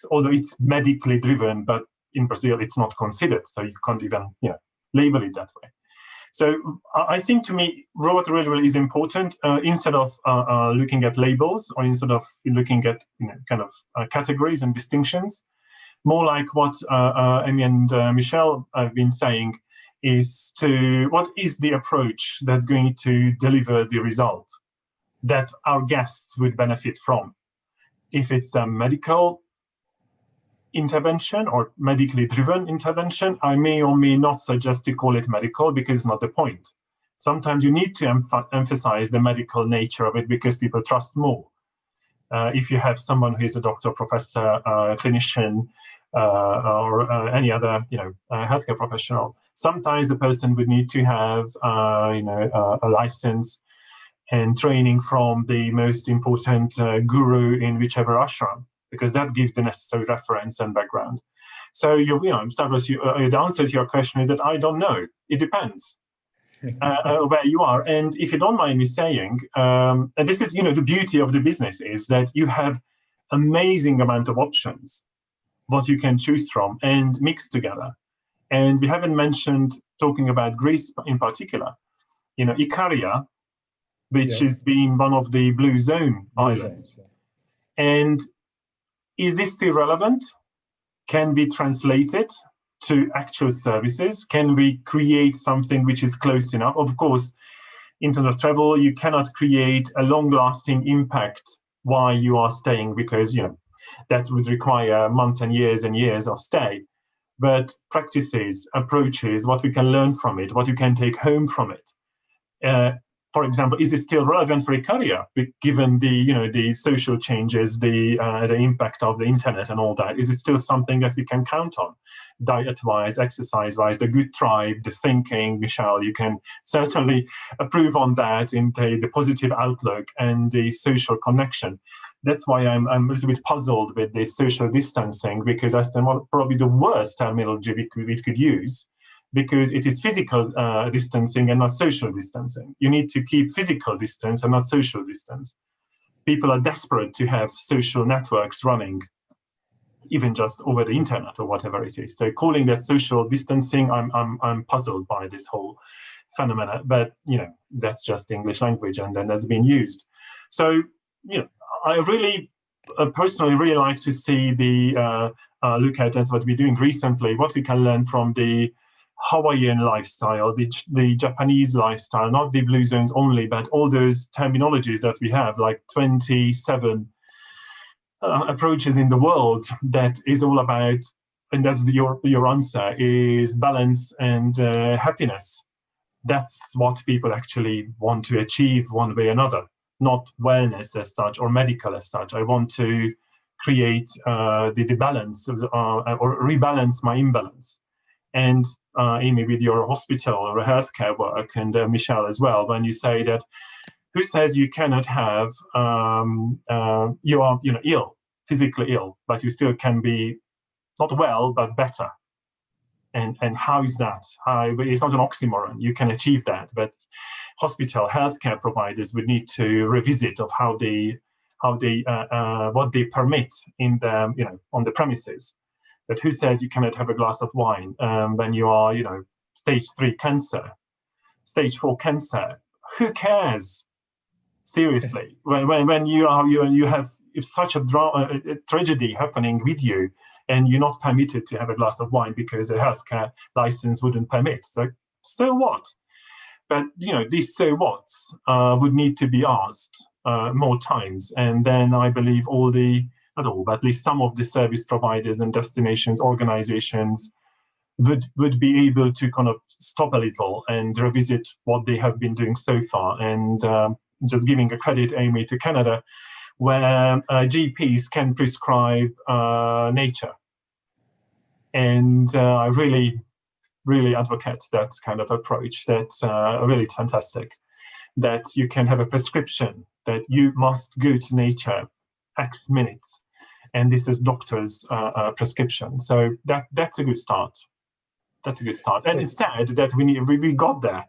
although it's medically driven, but in Brazil it's not considered, so you can't even label it that way. So I think, to me, what really is important, instead of looking at labels, or instead of looking at categories and distinctions, more like what Amy and Michelle have been saying, is what is the approach that's going to deliver the result that our guests would benefit from. If it's a medical intervention or medically driven intervention, I may or may not suggest to call it medical, because it's not the point. Sometimes you need to emphasize the medical nature of it, because people trust more. If you have someone who is a doctor, professor, clinician, or any other healthcare professional, Sometimes the person would need to have, a license and training from the most important guru in whichever ashram, because that gives the necessary reference and background. So, Stavros, the answer to your question is that I don't know. It depends where you are. And if you don't mind me saying, and this is, the beauty of the business is that you have amazing amount of options, what you can choose from and mix together. And we haven't mentioned, talking about Greece in particular, Ikaria, which is being one of the blue zone islands. And is this still relevant? Can we translate it to actual services? Can we create something which is close enough? Of course, in terms of travel, you cannot create a long-lasting impact while you are staying, because that would require months and years of stay. But practices, approaches, what we can learn from it, what you can take home from it. For example, is it still relevant for Ikaria, given the social changes, the impact of the internet and all that? Is it still something that we can count on, diet-wise, exercise-wise, the good tribe, the thinking? Michelle, you can certainly approve on that in the positive outlook and the social connection. That's why I'm a little bit puzzled with this social distancing, because that's probably the worst terminology we could use, because it is physical distancing and not social distancing. You need to keep physical distance and not social distance. People are desperate to have social networks running, even just over the internet or whatever it is. So calling that social distancing, I'm puzzled by this whole phenomena. But that's just English language, and then that's been used. So I really personally really like to see the look at as what we're doing recently, what we can learn from the Hawaiian lifestyle, the Japanese lifestyle, not the blue zones only, but all those terminologies that we have, like 27 approaches in the world, that is all about, and that's your answer, is balance and happiness. That's what people actually want to achieve one way or another, not wellness as such or medical as such. I want to create the balance or rebalance my imbalance. And Amy, with your hospital or healthcare work, and Michelle as well, when you say that, who says you cannot have, you are ill, physically ill, but you still can be not well, but better. And how is that? It's not an oxymoron. You can achieve that, but hospital healthcare providers would need to revisit of how they what they permit in the on the premises. But who says you cannot have a glass of wine when you are stage 3 cancer, stage 4 cancer? Who cares? Seriously, when you have such a tragedy happening with you, and you're not permitted to have a glass of wine because a healthcare license wouldn't permit. So what? But these so whats would need to be asked more times, and then I believe not all, but at least some of the service providers and destinations organizations would be able to kind of stop a little and revisit what they have been doing so far. And just giving a credit, Amy, to Canada, where GPs can prescribe nature. And I really, really advocate that kind of approach. That's really fantastic, that you can have a prescription that you must go to nature X minutes. And this is doctor's prescription. So that's a good start. That's a good start. And it's sad that we got there,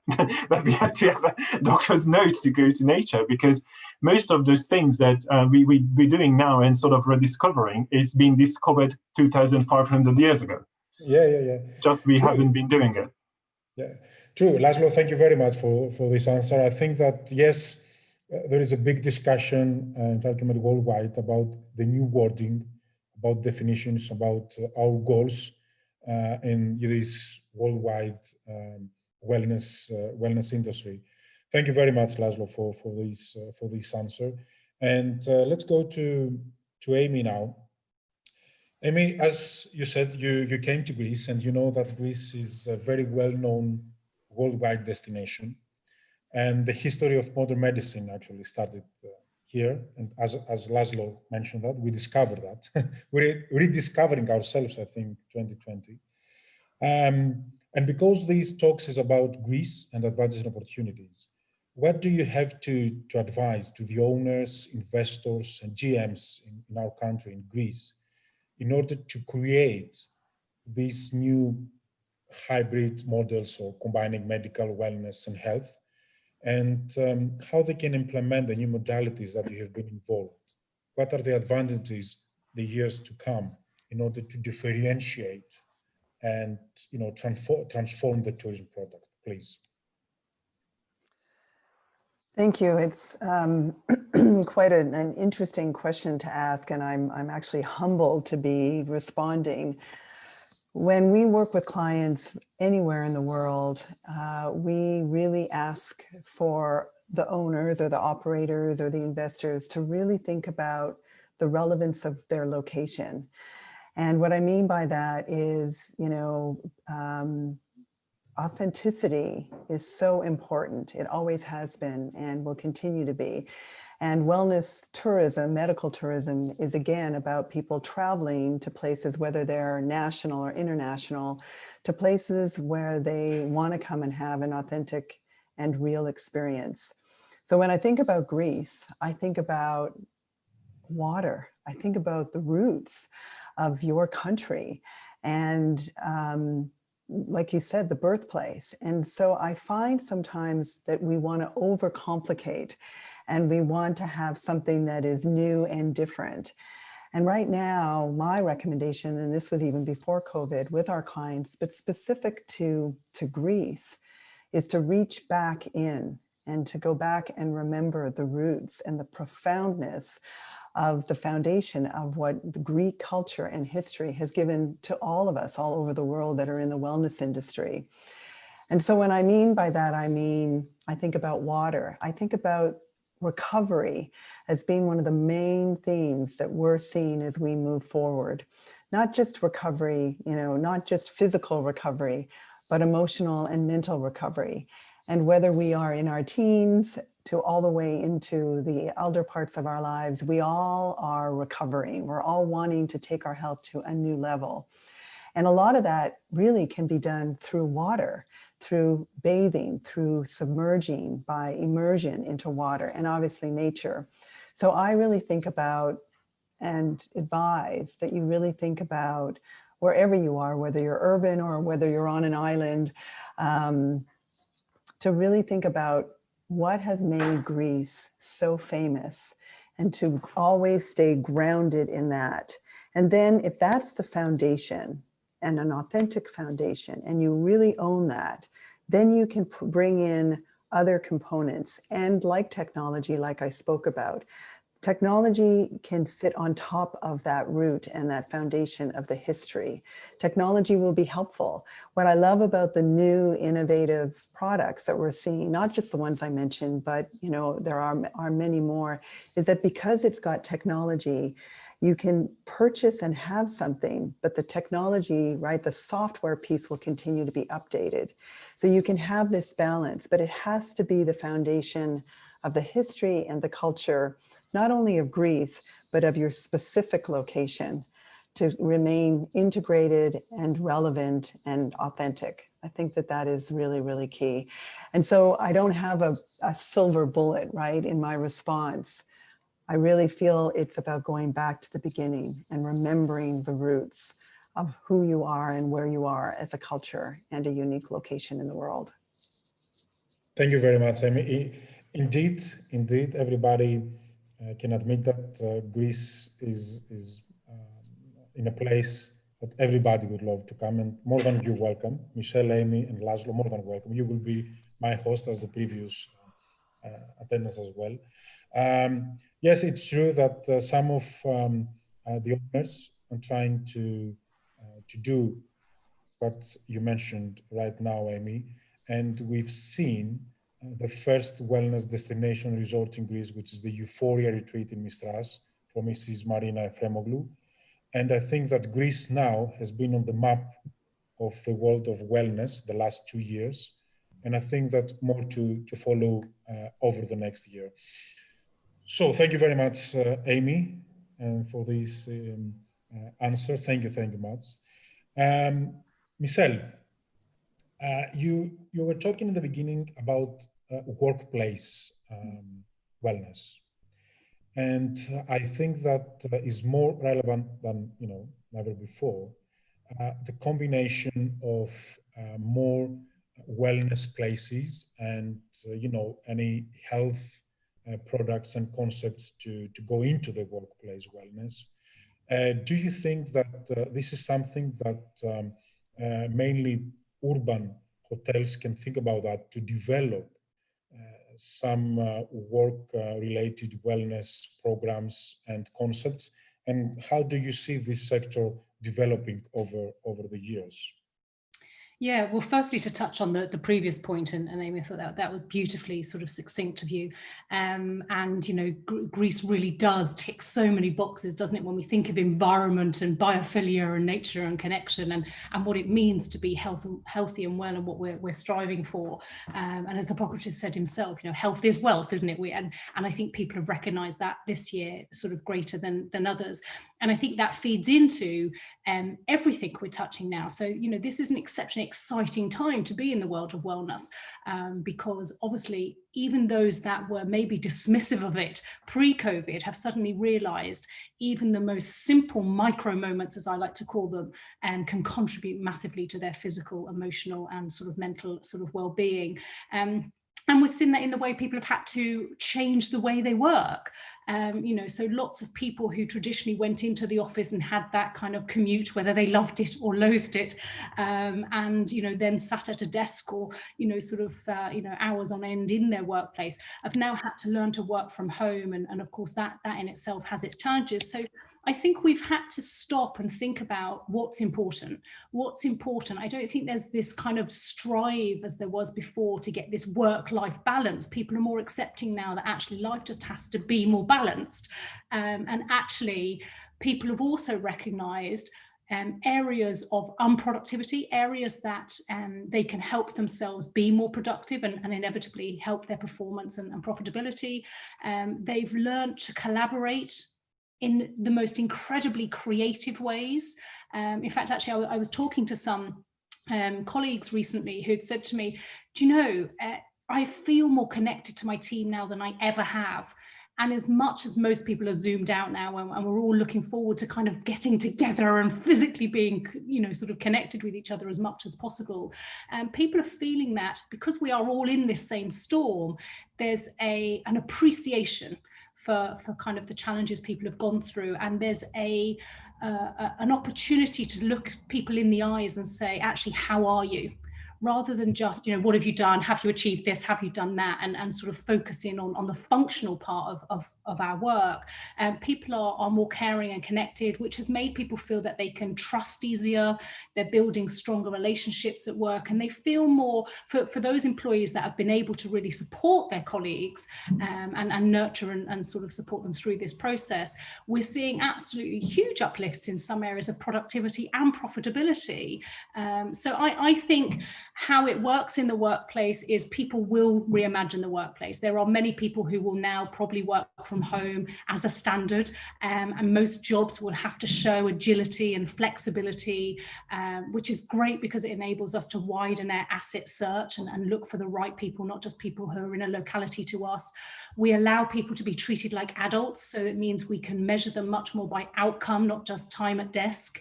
that we had to have a doctor's note to go to nature, because most of those things that we're doing now and sort of rediscovering is being discovered 2,500 years ago. Yeah. Just we haven't been doing it. Yeah, true. Laszlo, thank you very much for this answer. I think that, yes, there is a big discussion and argument worldwide about the new wording, about definitions, about our goals in this worldwide wellness industry. Thank you very much, Laszlo, for this answer. And let's go to Amy now. Amy, as you said, you came to Greece, and you know that Greece is a very well-known worldwide destination. And the history of modern medicine actually started here. And as Laszlo mentioned that, we discovered that. We're rediscovering ourselves, I think, 2020. And because these talks is about Greece and advantages and opportunities, what do you have to advise to the owners, investors, and GMs in our country, in Greece, in order to create these new hybrid models or combining medical wellness and health, and how they can implement the new modalities that you have been involved? What are the advantages the years to come in order to differentiate and transform the tourism product, please? Thank you. It's quite an interesting question to ask, and I'm actually humbled to be responding. When we work with clients anywhere in the world, we really ask for the owners or the operators or the investors to really think about the relevance of their location. And what I mean by that is, authenticity is so important. It always has been and will continue to be. And wellness tourism, medical tourism, is again about people traveling to places, whether they're national or international, to places where they want to come and have an authentic and real experience. So when I think about Greece, I think about water. I think about the roots of your country. And like you said, the birthplace. And so I find sometimes that we want to overcomplicate and we want to have something that is new and different. And right now, my recommendation, and this was even before COVID with our clients, but specific to Greece, is to reach back in and to go back and remember the roots and the profoundness of the foundation of what the Greek culture and history has given to all of us all over the world that are in the wellness industry. And so when I mean by that, I think about water. I think about recovery as being one of the main themes that we're seeing as we move forward. Not just recovery, not just physical recovery, but emotional and mental recovery. And whether we are in our teens to all the way into the elder parts of our lives, we all are recovering. We're all wanting to take our health to a new level. And a lot of that really can be done through water, through bathing, through submerging, by immersion into water, and obviously nature. So I really think about and advise that you really think about wherever you are, whether you're urban or whether you're on an island, to really think about what has made Greece so famous and to always stay grounded in that. And then if that's the foundation and an authentic foundation, and you really own that, then you can bring in other components. And like technology, like I spoke about, technology can sit on top of that root and that foundation of the history. Technology will be helpful. What I love about the new innovative products that we're seeing, not just the ones I mentioned, but there are many more, is that because it's got technology, you can purchase and have something, but the technology, right, the software piece will continue to be updated. So you can have this balance, but it has to be the foundation of the history and the culture, not only of Greece, but of your specific location to remain integrated and relevant and authentic. I think that is really, really key. And so I don't have a silver bullet, right, in my response. I really feel it's about going back to the beginning and remembering the roots of who you are and where you are as a culture and a unique location in the world. Thank you very much. I mean, indeed, everybody can admit that Greece is in a place that everybody would love to come, and more than you're welcome. Michelle, Amy, and Laszlo, more than welcome. You will be my host as the previous attendance as well. Yes, it's true that some of the owners are trying to do what you mentioned right now, Amy, and we've seen the first wellness destination resort in Greece, which is the Euphoria Retreat in Mistras from Mrs. Marina Efremoglu. And I think that Greece now has been on the map of the world of wellness the last 2 years. And I think that more to follow over the next year. So thank you very much, Amy, for this answer. Thank you much. Michelle, You were talking in the beginning about workplace wellness, and I think that is more relevant than never before. The combination of more wellness places and any health products and concepts to go into the workplace wellness. Do you think that this is something that mainly urban hotels can think about, that to develop some work-related wellness programs and concepts? And how do you see this sector developing over the years? Yeah, well, firstly, to touch on the previous point, and Amy, I thought that was beautifully sort of succinct of you. And, Greece really does tick so many boxes, doesn't it, when we think of environment and biophilia and nature and connection and what it means to be healthy and well and what we're striving for. And as Hippocrates said himself, health is wealth, isn't it? And I think people have recognized that this year sort of greater than others. And I think that feeds into everything we're touching now. So, this is an exceptionally exciting time to be in the world of wellness, because obviously even those that were maybe dismissive of it pre-COVID have suddenly realized even the most simple micro moments, as I like to call them, can contribute massively to their physical, emotional and sort of mental sort of well-being. And we've seen that in the way people have had to change the way they work. So lots of people who traditionally went into the office and had that kind of commute, whether they loved it or loathed it, and then sat at a desk or hours on end in their workplace, have now had to learn to work from home, and of course that in itself has its challenges. So I think we've had to stop and think about what's important. I don't think there's this kind of strive as there was before to get this work-life balance. People are more accepting now that actually life just has to be more balanced. And actually, people have also recognized areas of unproductivity, areas that they can help themselves be more productive and inevitably help their performance and profitability. They've learned to collaborate in the most incredibly creative ways. In fact, actually, I was talking to some colleagues recently who'd said to me, do you know, I feel more connected to my team now than I ever have. And as much as most people are zoomed out now and we're all looking forward to kind of getting together and physically being, sort of connected with each other as much as possible, people are feeling that because we are all in this same storm, there's an appreciation for kind of the challenges people have gone through. And there's an opportunity to look people in the eyes and say, actually, how are you? Rather than just, what have you done? Have you achieved this? Have you done that? And sort of focusing on the functional part of our work. People are more caring and connected, which has made people feel that they can trust easier. They're building stronger relationships at work, and they feel more, for those employees that have been able to really support their colleagues and nurture and sort of support them through this process. We're seeing absolutely huge uplifts in some areas of productivity and profitability. So I think how it works in the workplace is people will reimagine the workplace. There are many people who will now probably work from home as a standard, and most jobs will have to show agility and flexibility, which is great because it enables us to widen our asset search and look for the right people, not just people who are in a locality to us. We allow people to be treated like adults, so it means we can measure them much more by outcome, not just time at desk.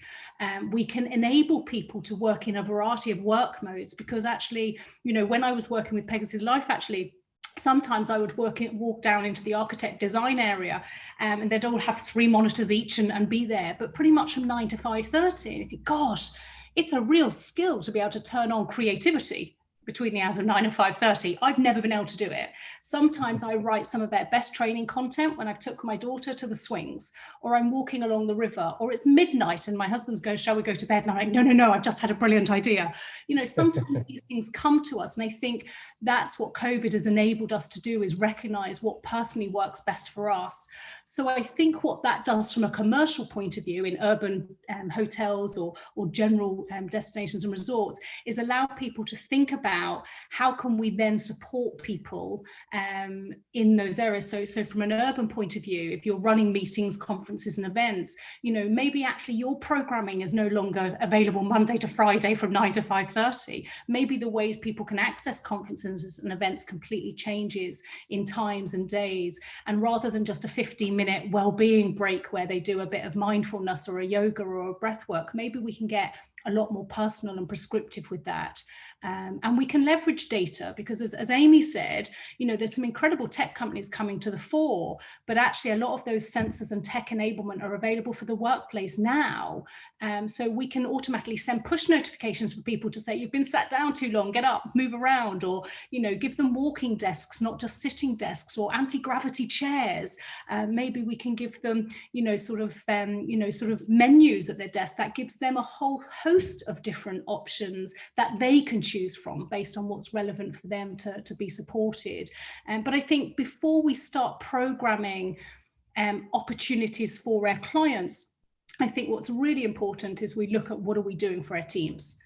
We can enable people to work in a variety of work modes, because actually, when I was working with Pegasus Life, actually, sometimes I would walk down into the architect design area, and they'd all have 3 monitors each and be there, but pretty much from 9 to 5:30. And you think, gosh, it's a real skill to be able to turn on creativity between the hours of 9 and 5:30. I've never been able to do it. Sometimes I write some of their best training content when I've took my daughter to the swings, or I'm walking along the river, or it's midnight and my husband's going, shall we go to bed? And I'm like, no, I've just had a brilliant idea. Sometimes these things come to us. And I think that's what COVID has enabled us to do, is recognize what personally works best for us. So I think what that does from a commercial point of view in urban hotels or general destinations and resorts is allow people to think about about how can we then support people in those areas. So from an urban point of view, if you're running meetings, conferences and events, you know, maybe actually your programming is no longer available Monday to Friday from 9 to 5:30. Maybe the ways people can access conferences and events completely changes in times and days. And rather than just a 15-minute well-being break where they do a bit of mindfulness or a yoga or a breath work, maybe we can get a lot more personal and prescriptive with that. And we can leverage data because as Amy said, you know, there's some incredible tech companies coming to the fore, but actually a lot of those sensors and tech enablement are available for the workplace now. So we can automatically send push notifications for people to say, you've been sat down too long, get up, move around, or, you know, give them walking desks, not just sitting desks, or anti-gravity chairs. Maybe we can give them, you know, sort of menus at their desk that gives them a whole host of different options that they can choose from based on what's relevant for them to be supported. But I think before we start programming opportunities for our clients, I think what's really important is we look at what are we doing for our teams.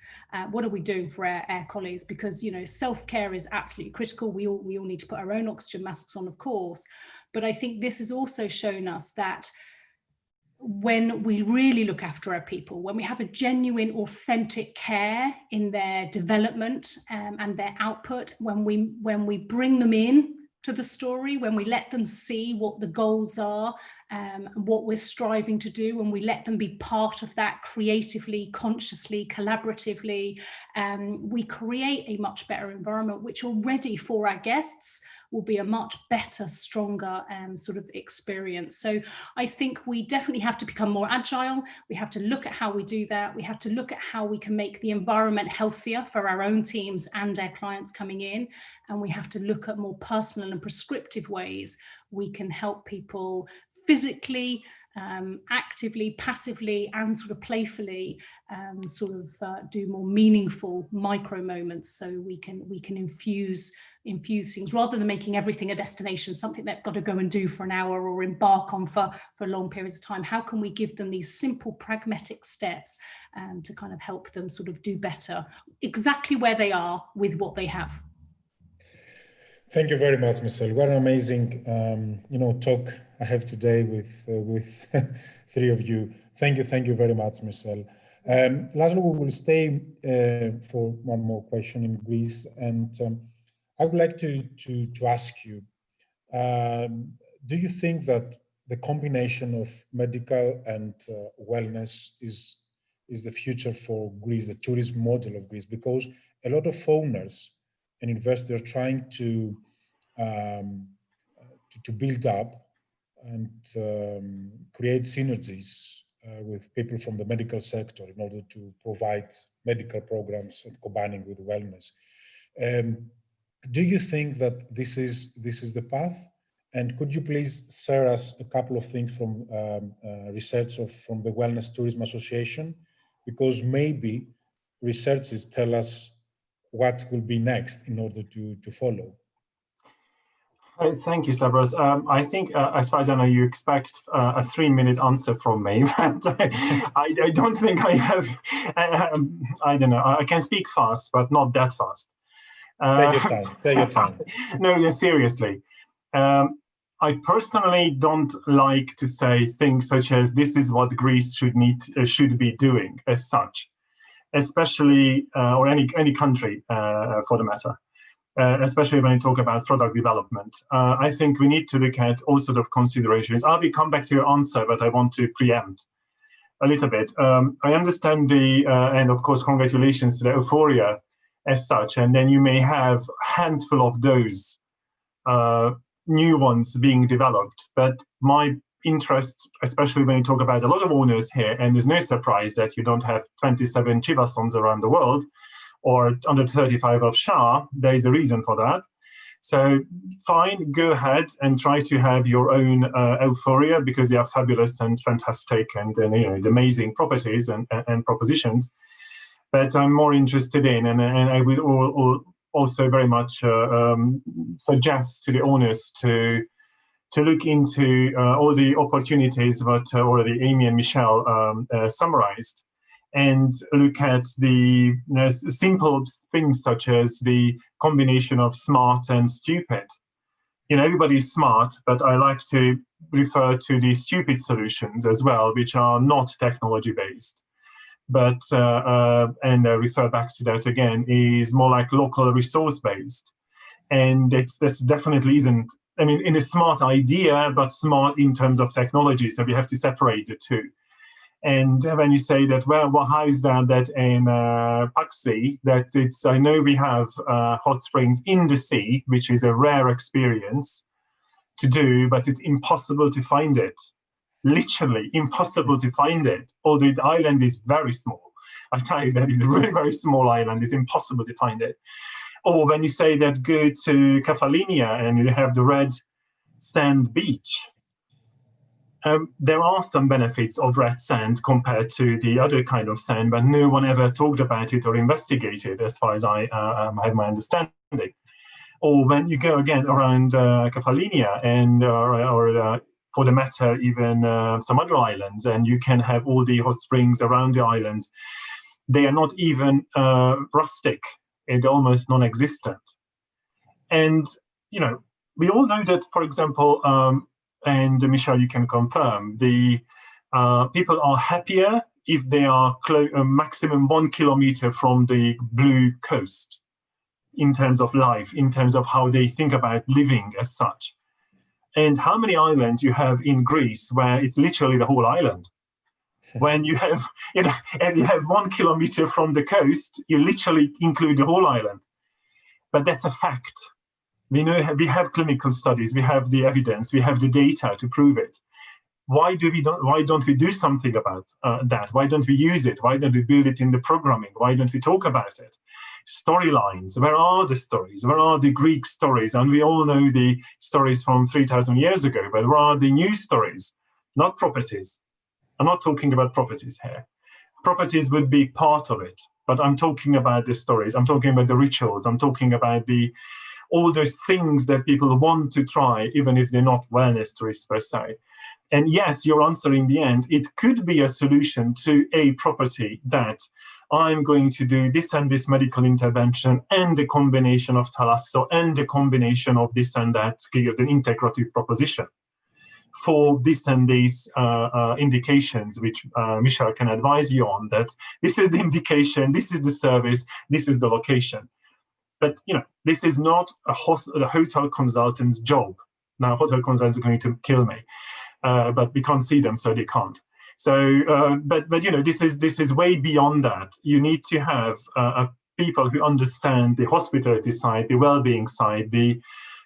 What are we doing for our colleagues? Because, you know, self-care is absolutely critical. We all need to put our own oxygen masks on, of course. But I think this has also shown us that when we really look after our people, when we have a genuine, authentic care in their development and their output, when we bring them in to the story, when we let them see what the goals are, what we're striving to do, and we let them be part of that creatively, consciously, collaboratively, we create a much better environment, which already for our guests will be a much better, stronger sort of experience. So I think we definitely have to become more agile. We have to look at how we do that. We have to look at how we can make the environment healthier for our own teams and our clients coming in. And we have to look at more personal and prescriptive ways we can help people physically, actively, passively, and sort of playfully do more meaningful micro moments, so we can infuse things rather than making everything a destination, something they've got to go and do for an hour or embark on for long periods of time. How can we give them these simple pragmatic steps to kind of help them sort of do better exactly where they are with what they have? Thank you very much, Michelle. What an amazing, talk I have today with three of you. Thank you very much, Michelle. Laszlo, we will stay for one more question in Greece, and I would like to ask you: do you think that the combination of medical and wellness is the future for Greece, the tourism model of Greece? Because a lot of owners and investors are trying to build up and create synergies with people from the medical sector in order to provide medical programs and combining with wellness. Do you think that this is the path? And could you please share us a couple of things from research from the Wellness Tourism Association? Because maybe researchers tell us what will be next in order to follow. Thank you, Stavros. I think, as far as I know, you expect a 3-minute answer from me, but I don't think I have. I don't know. I can speak fast, but not that fast. Take your time. No, seriously. I personally don't like to say things such as this is what Greece should be doing as such, especially or any country for the matter. Especially when you talk about product development. I think we need to look at all sort of considerations. I will come back to your answer, but I want to preempt a little bit. I understand and of course, congratulations to the euphoria as such, and then you may have a handful of those new ones being developed. But my interest, especially when you talk about a lot of owners here, and there's no surprise that you don't have 27 Chivasons around the world, or under 35 of Shah, there is a reason for that. So fine, go ahead and try to have your own euphoria, because they are fabulous and fantastic and amazing properties and propositions. But I'm more interested in, and I would also very much suggest to the owners to look into all the opportunities that already Amy and Michelle summarized, and look at the simple things such as the combination of smart and stupid. Everybody's smart, but I like to refer to the stupid solutions as well, which are not technology-based. But, and I refer back to that again, is more like local resource-based. And that's definitely isn't, in a smart idea, but smart in terms of technology. So we have to separate the two. And when you say that, well, how is that in Paxi, that I know we have hot springs in the sea, which is a rare experience to do, but it's impossible to find it. Literally impossible to find it, although the island is very small. I tell you, that is a really very small island. It's impossible to find it. Or when you say that go to Kefalonia and you have the red sand beach, there are some benefits of red sand compared to the other kind of sand, but no one ever talked about it or investigated, as far as I have my understanding. Or when you go again around Kefalonia and or for the matter, even some other islands, and you can have all the hot springs around the islands. They are not even rustic and almost non-existent. And, we all know that, for example, and Michelle, you can confirm, the people are happier if they are maximum 1 kilometer from the blue coast in terms of life, in terms of how they think about living as such. And how many islands you have in Greece where it's literally the whole island? When you have, if you have 1 kilometer from the coast, you literally include the whole island. But that's a fact. We know we have clinical studies, we have the evidence, we have the data to prove it. Why don't we do something about that? Why don't we use it? Why don't we build it in the programming? Why don't we talk about it? Storylines, where are the stories? Where are the Greek stories? And we all know the stories from 3,000 years ago, but where are the new stories? Not properties. I'm not talking about properties here. Properties would be part of it, but I'm talking about the stories. I'm talking about the rituals. I'm talking about all those things that people want to try, even if they're not wellness tourists per se. And yes, your answer in the end, it could be a solution to a property that I'm going to do this and this medical intervention and the combination of thalasso and the combination of this and that, the integrative proposition for this and these indications, which Michelle can advise you on, that this is the indication, this is the service, this is the location. But, this is not a hotel consultant's job. Now, hotel consultants are going to kill me, but we can't see them, so they can't. So, but this is way beyond that. You need to have people who understand the hospitality side, the well-being side, the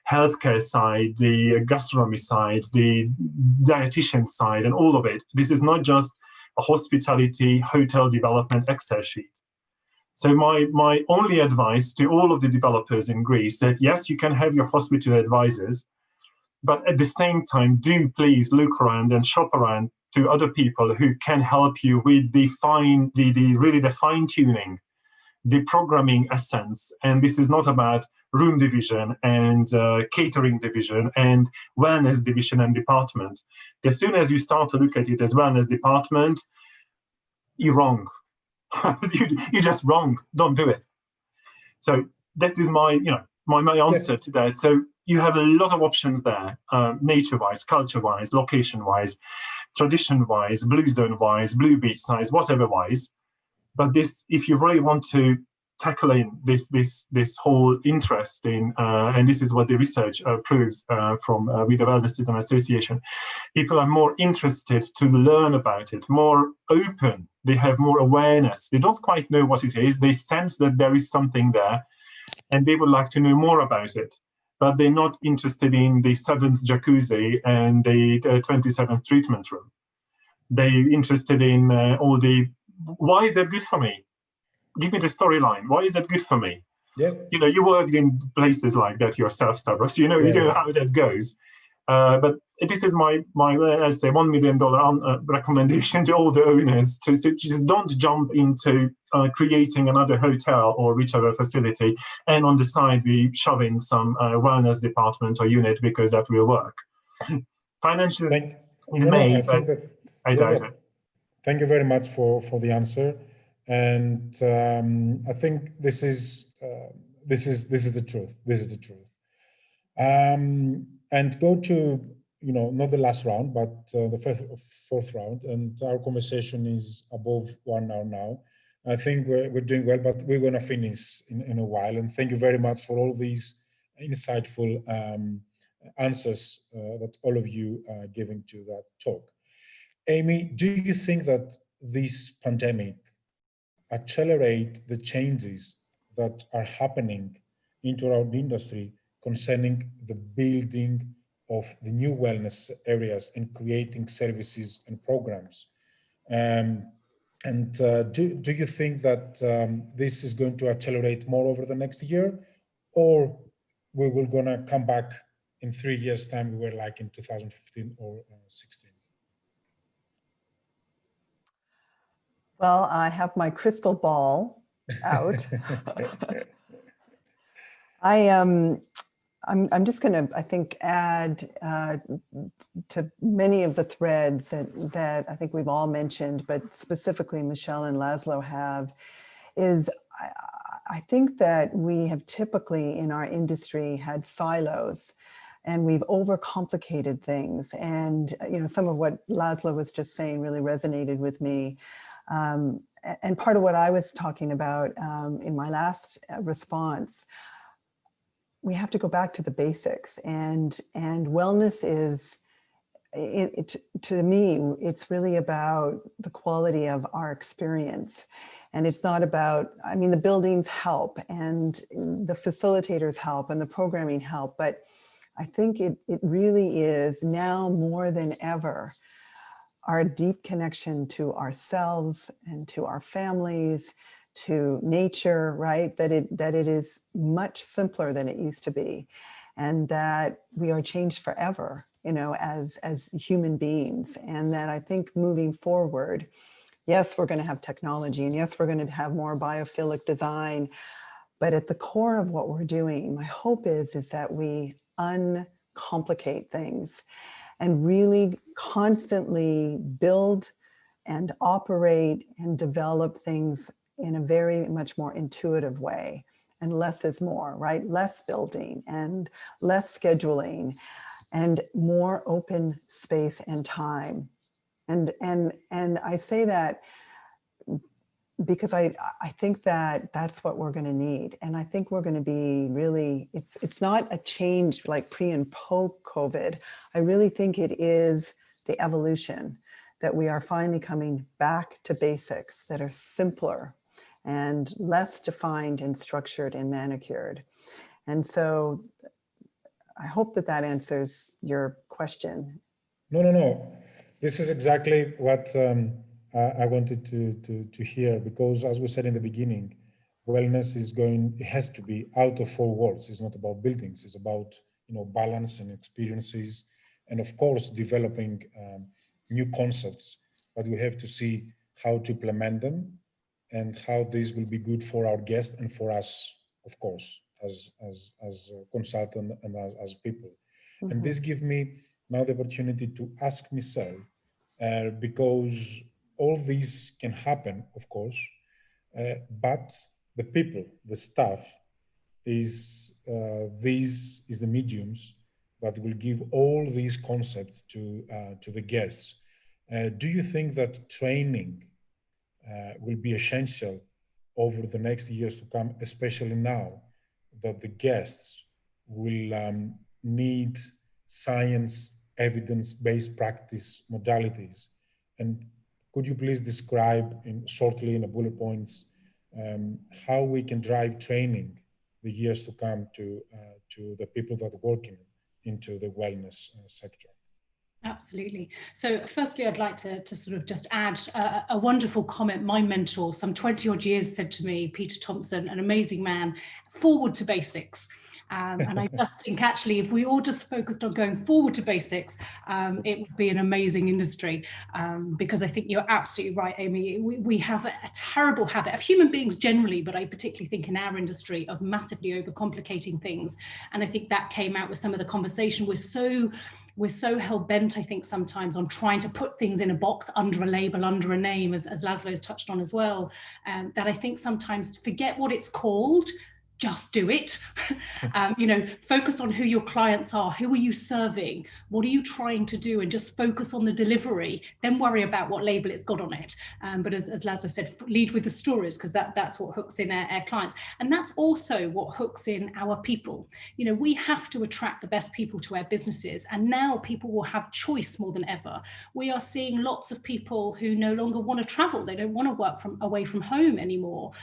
healthcare side, the gastronomy side, the dietitian side, and all of it. This is not just a hospitality hotel development Excel sheet. So my only advice to all of the developers in Greece that yes, you can have your hospital advisors, but at the same time, do please look around and shop around to other people who can help you with the fine tuning, the programming essence. And this is not about room division and catering division and wellness division and department. As soon as you start to look at it as wellness department, you're wrong. You're just wrong. Don't do it. So this is my answer to that. So you have a lot of options there, nature-wise, culture-wise, location-wise, tradition-wise, blue zone-wise, blue beach size, whatever-wise. But this, if you really want to tackle in this whole interest in, and this is what the research proves from with the Wellness Tourism Association, people are more interested to learn about it, more open. They have more awareness. They don't quite know what it is. They sense that there is something there, and they would like to know more about it. But they're not interested in the 7th jacuzzi and the 27th treatment room. They're interested in all the, why is that good for me? Give me the storyline. Why is that good for me? Yeah. You work in places like that yourself, Stavros. You know how that goes. But this is my let's say $1 million recommendation to all the owners to just don't jump into creating another hotel or whichever facility, and on the side we shove in some wellness department or unit because that will work. Financially, I doubt it. Thank you very much for the answer. And I think this is the truth. This is the truth. And go to, not the last round, but the fourth round. And our conversation is above 1 hour now. I think we're doing well, but we're going to finish in a while. And thank you very much for all these insightful answers that all of you are giving to that talk. Amy, do you think that this pandemic accelerate the changes that are happening into our industry concerning the building of the new wellness areas and creating services and programs? Do you think that this is going to accelerate more over the next year, or we will gonna come back in 3 years' time? We were like in 2015 or 16. Well, I have my crystal ball out. I'm just going to, I think, add to many of the threads that I think we've all mentioned, but specifically Michelle and Laszlo have, is I think that we have typically in our industry had silos, and we've overcomplicated things. And some of what Laszlo was just saying really resonated with me. And part of what I was talking about in my last response, we have to go back to the basics, and wellness is, to me, it's really about the quality of our experience. And it's not about, the buildings help and the facilitators help and the programming help, but I think it really is now more than ever our deep connection to ourselves and to our families, to nature, right? That it is much simpler than it used to be, and that we are changed forever, as human beings. And that I think moving forward, yes, we're going to have technology, and yes, we're going to have more biophilic design, but at the core of what we're doing, my hope is that we uncomplicate things and really constantly build and operate and develop things in a very much more intuitive way. And less is more, right? Less building and less scheduling and more open space and time. And I say that because I think that that's what we're going to need. And I think we're going to be really, it's not a change like pre and post COVID. I really think it is the evolution that we are finally coming back to basics that are simpler and less defined and structured and manicured. And so I hope that answers your question. No. This is exactly what I wanted to hear, because as we said in the beginning, wellness it has to be out of four walls. It's not about buildings. It's about, balance and experiences, and of course, developing new concepts. But we have to see how to implement them and how this will be good for our guests and for us, of course, as a consultant and as people. Mm-hmm. And this gives me now the opportunity to ask Michelle, because all these can happen, of course, but the people, the staff, is the mediums that will give all these concepts to the guests. Do you think that training will be essential over the next years to come, especially now that the guests will need science, evidence-based practice modalities? And could you please describe shortly in a bullet points how we can drive training the years to come to the people that are working into the wellness sector? Absolutely. So firstly, I'd like to sort of just add a wonderful comment. My mentor, some 20 odd years, said to me, Peter Thompson, an amazing man, forward to basics. And I just think actually, if we all just focused on going forward to basics, it would be an amazing industry. Because I think you're absolutely right, Amy. We have a terrible habit of human beings generally, but I particularly think in our industry, of massively overcomplicating things. And I think that came out with some of the conversation. We're so we're so hell-bent, I think, sometimes on trying to put things in a box, under a label, under a name, as Laszlo's touched on as well, that I think sometimes forget what it's called, just do it. Focus on who your clients are, who are you serving, what are you trying to do, and just focus on the delivery, then worry about what label it's got on it. But as Laszlo said, lead with the stories, because that's what hooks in our clients. And that's also what hooks in our people. We have to attract the best people to our businesses, and now people will have choice more than ever. We are seeing lots of people who no longer want to travel. They don't want to work away from home anymore.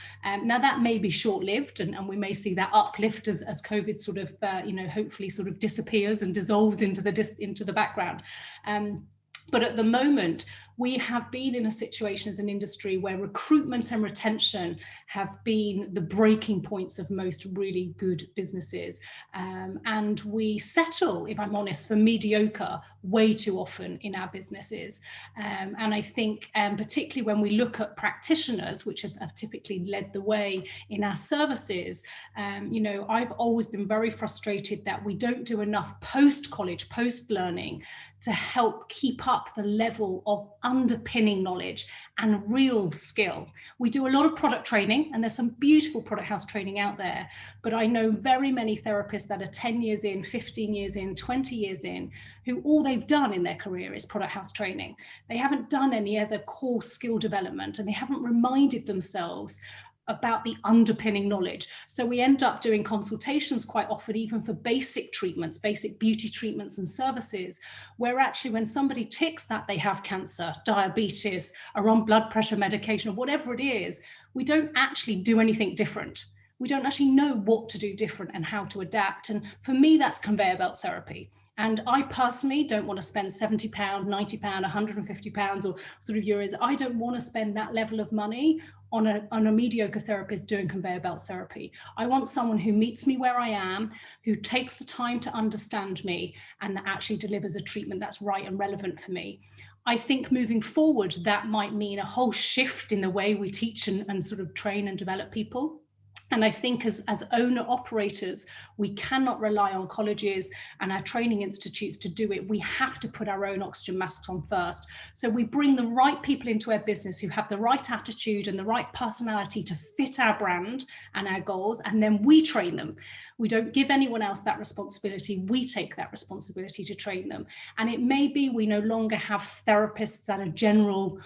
Now that may be short-lived, and we may see that uplift as COVID sort of, hopefully sort of disappears and dissolves into the background. But at the moment, we have been in a situation as an industry where recruitment and retention have been the breaking points of most really good businesses. And we settle, if I'm honest, for mediocre way too often in our businesses. And I think particularly when we look at practitioners, which have typically led the way in our services, I've always been very frustrated that we don't do enough post-college, post-learning to help keep up the level of underpinning knowledge and real skill. We do a lot of product training, and there's some beautiful product house training out there, but I know very many therapists that are 10 years in, 15 years in, 20 years in, who all they've done in their career is product house training. They haven't done any other core skill development, and they haven't reminded themselves about the underpinning knowledge. So we end up doing consultations quite often, even for basic treatments, basic beauty treatments and services, where actually when somebody ticks that they have cancer, diabetes, are on blood pressure medication, or whatever it is, we don't actually do anything different. We don't actually know what to do different and how to adapt. And for me, that's conveyor belt therapy. And I personally don't want to spend £70, £90, £150 or sort of euros. I don't want to spend that level of money on a mediocre therapist doing conveyor belt therapy. I want someone who meets me where I am, who takes the time to understand me, and that actually delivers a treatment that's right and relevant for me. I think moving forward, that might mean a whole shift in the way we teach and sort of train and develop people. And I think as owner operators, we cannot rely on colleges and our training institutes to do it. We have to put our own oxygen masks on first. So we bring the right people into our business who have the right attitude and the right personality to fit our brand and our goals, and then we train them. We don't give anyone else that responsibility. We take that responsibility to train them. And it may be we no longer have therapists that are general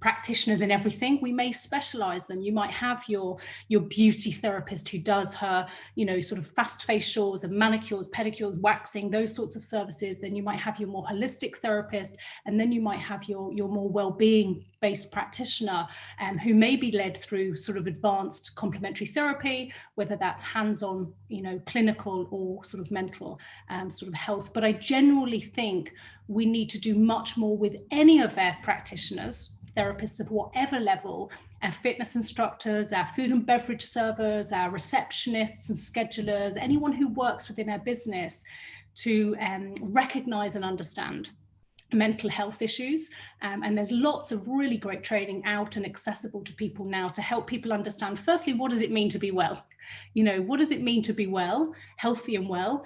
practitioners in everything. We may specialize them. You might have your beauty therapist who does her, sort of fast facials and manicures, pedicures, waxing, those sorts of services. Then you might have your more holistic therapist, and then you might have your more well-being based practitioner who may be led through sort of advanced complementary therapy, whether that's hands-on, clinical or sort of mental sort of health. But I generally think we need to do much more with any of our practitioners, therapists of whatever level, our fitness instructors, our food and beverage servers, our receptionists and schedulers, anyone who works within our business, to recognize and understand mental health issues. And there's lots of really great training out and accessible to people now to help people understand, firstly, what does it mean to be well? What does it mean to be well, healthy and well?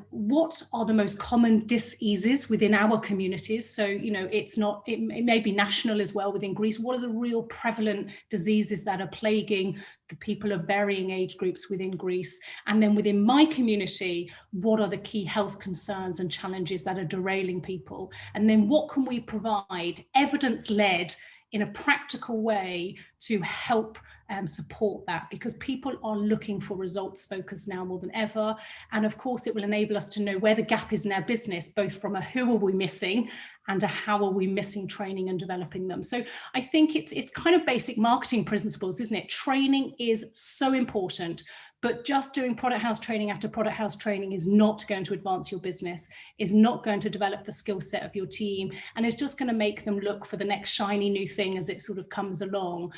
What are the most common diseases within our communities? So, it may be national as well within Greece. What are the real prevalent diseases that are plaguing the people of varying age groups within Greece? And then within my community, what are the key health concerns and challenges that are derailing people? And then what can we provide evidence-led in a practical way to help support that, because people are looking for results focused now more than ever. And of course, it will enable us to know where the gap is in our business, both from a who are we missing and a how are we missing training and developing them. So I think it's kind of basic marketing principles, isn't it? Training is so important, but just doing product house training after product house training is not going to advance your business, is not going to develop the skill set of your team, and it's just going to make them look for the next shiny new thing as it sort of comes along.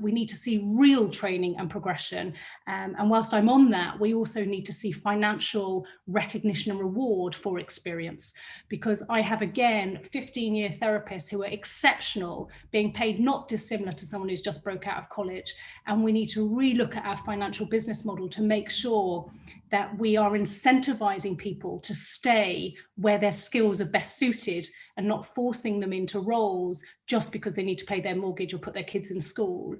We need to see real training and progression. And whilst I'm on that, we also need to see financial recognition and reward for experience, because I have, again, 15-year therapists who are exceptional, being paid not dissimilar to someone who's just broke out of college. And we need to relook at our financial business model model to make sure that we are incentivizing people to stay where their skills are best suited and not forcing them into roles just because they need to pay their mortgage or put their kids in school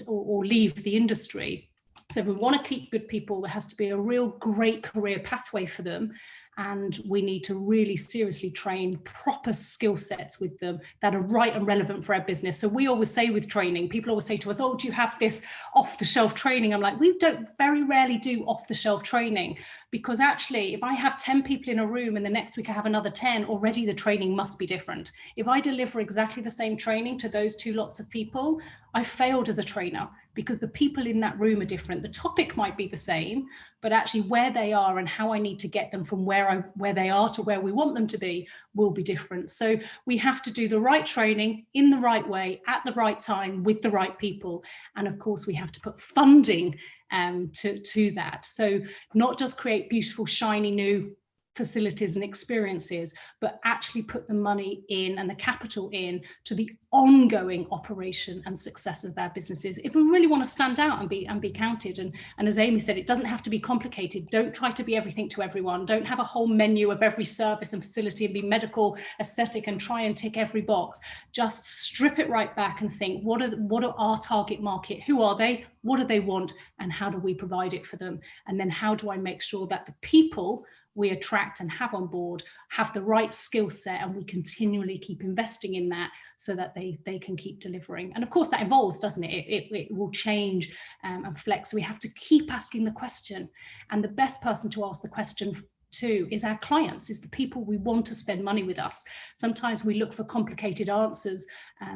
or leave the industry. So if we want to keep good people, there has to be a real great career pathway for them. And we need to really seriously train proper skill sets with them that are right and relevant for our business. So we always say with training, people always say to us, oh, do you have this off-the-shelf training? I'm like, we don't very rarely do off-the-shelf training, because actually, if I have 10 people in a room and the next week I have another 10, already the training must be different. If I deliver exactly the same training to those two lots of people, I failed as a trainer, because the people in that room are different. The topic might be the same, but actually where they are and how I need to get them from where they are to where we want them to be will be different. So we have to do the right training in the right way, at the right time, with the right people. And of course, we have to put funding to that. So not just create beautiful, shiny new facilities and experiences, but actually put the money in and the capital in to the ongoing operation and success of our businesses. If we really want to stand out and be counted, and as Amy said, it doesn't have to be complicated. Don't try to be everything to everyone. Don't have a whole menu of every service and facility and be medical, aesthetic, and try and tick every box. Just strip it right back and think, what are our target market? Who are they? What do they want? And how do we provide it for them? And then how do I make sure that the people we attract and have on board have the right skill set, and we continually keep investing in that so that they can keep delivering. And of course that evolves, doesn't it? It will change and flex. So we have to keep asking the question, and the best person to ask the question to is our clients, is the people we want to spend money with us. Sometimes we look for complicated answers,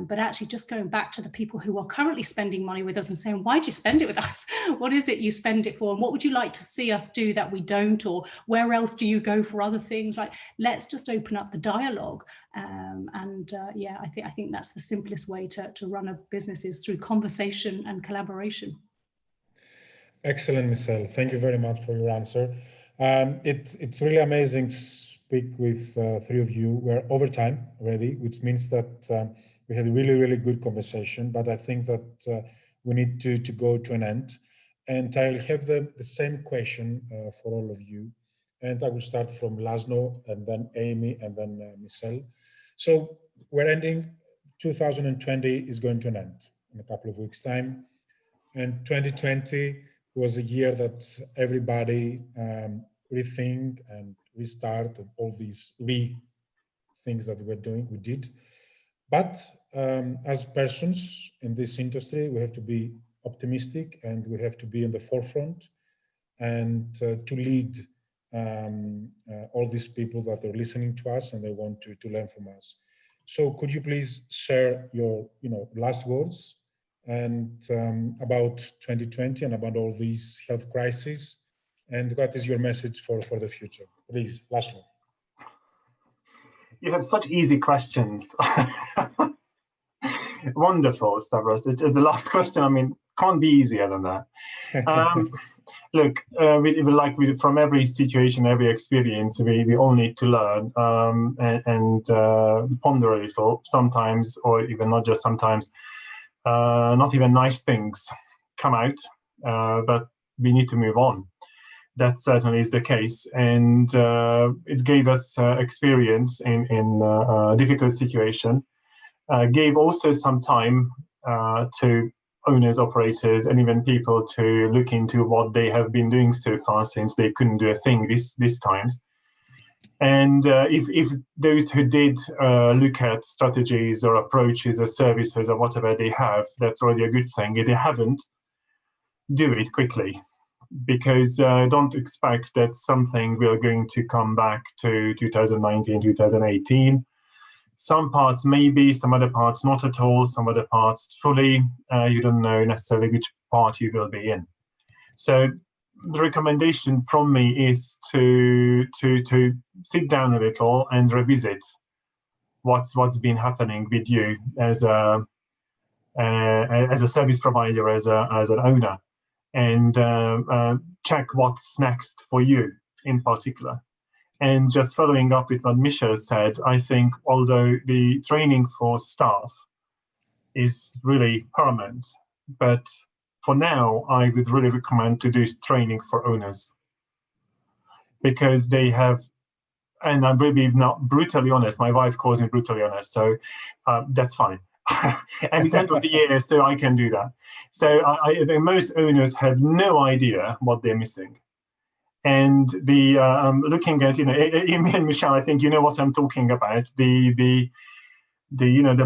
but actually just going back to the people who are currently spending money with us and saying, why do you spend it with us? What is it you spend it for? And what would you like to see us do that we don't? Or where else do you go for other things? Like, let's just open up the dialogue. Yeah, I think that's the simplest way to run a business, is through conversation and collaboration. Excellent, Michelle. Thank you very much for your answer. It's really amazing to speak with three of you. We're over time already, which means that we had a really, really good conversation, but I think that we need to go to an end. And I'll have the same question for all of you. And I will start from Laszlo, and then Amy, and then Michelle. So we're ending, 2020 is going to an end in a couple of weeks' time. And 2020 was a year that everybody rethink and restart, and all these things that we did. But as persons in this industry, we have to be optimistic, and we have to be in the forefront, and to lead all these people that are listening to us and they want to learn from us. So could you please share your last words and about 2020 and about all these health crises, and what is your message for the future? Please, Laszlo. You have such easy questions. Wonderful, Stavros. It's the last question. I mean, can't be easier than that. Look, from every situation, every experience, we all need to learn and ponder a little sometimes, or even not just sometimes. Not even nice things come out, but we need to move on. That certainly is the case, and it gave us experience in a difficult situation. Gave also some time to owners, operators, and even people to look into what they have been doing so far, since they couldn't do a thing this times. And if those who did look at strategies or approaches or services or whatever they have, that's already a good thing. If they haven't, do it quickly, because don't expect that something will going to come back to 2019, 2018. Some parts maybe, some other parts not at all, some other parts fully. You don't know necessarily which part you will be in. So the recommendation from me is to sit down a little and revisit what's been happening with you as a service provider, as an owner, and check what's next for you in particular. And just following up with what Michelle said, I think although the training for staff is really paramount, but for now, I would really recommend to do training for owners, because they have, and I'm really not brutally honest, my wife calls me brutally honest, so that's fine. And it's end of the year, so I can do that. So I think most owners have no idea what they're missing. And the looking at, Amy and Michelle, I think you know what I'm talking about. The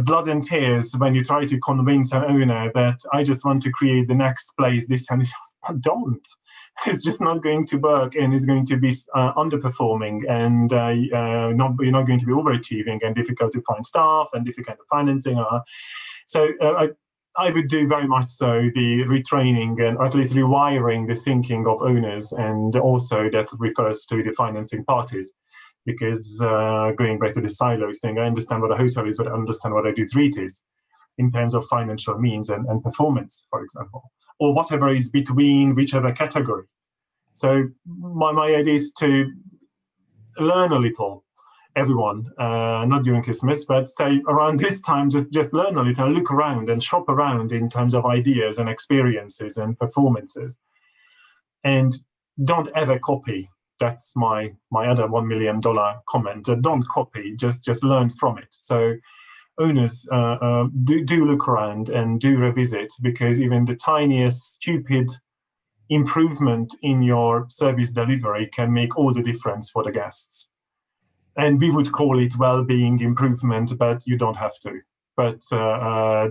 blood and tears when you try to convince an owner that I just want to create the next place, this and this. Don't. It's just not going to work, and it's going to be underperforming, and you're not going to be overachieving, and difficult to find staff, and difficult to financing. So I would do very much so the retraining, and at least rewiring the thinking of owners, and also that refers to the financing parties. Because going back to the silo thing, I understand what a hotel is, but I understand what a retreat is in terms of financial means and performance, for example, or whatever is between whichever category. So my idea is to learn a little, everyone, not during Christmas, but say around this time, just learn a little, look around and shop around in terms of ideas and experiences and performances. And don't ever copy. That's my other $1 million comment. Don't copy, just learn from it. So owners do look around and do revisit, because even the tiniest stupid improvement in your service delivery can make all the difference for the guests. And we would call it well-being improvement, but you don't have to. But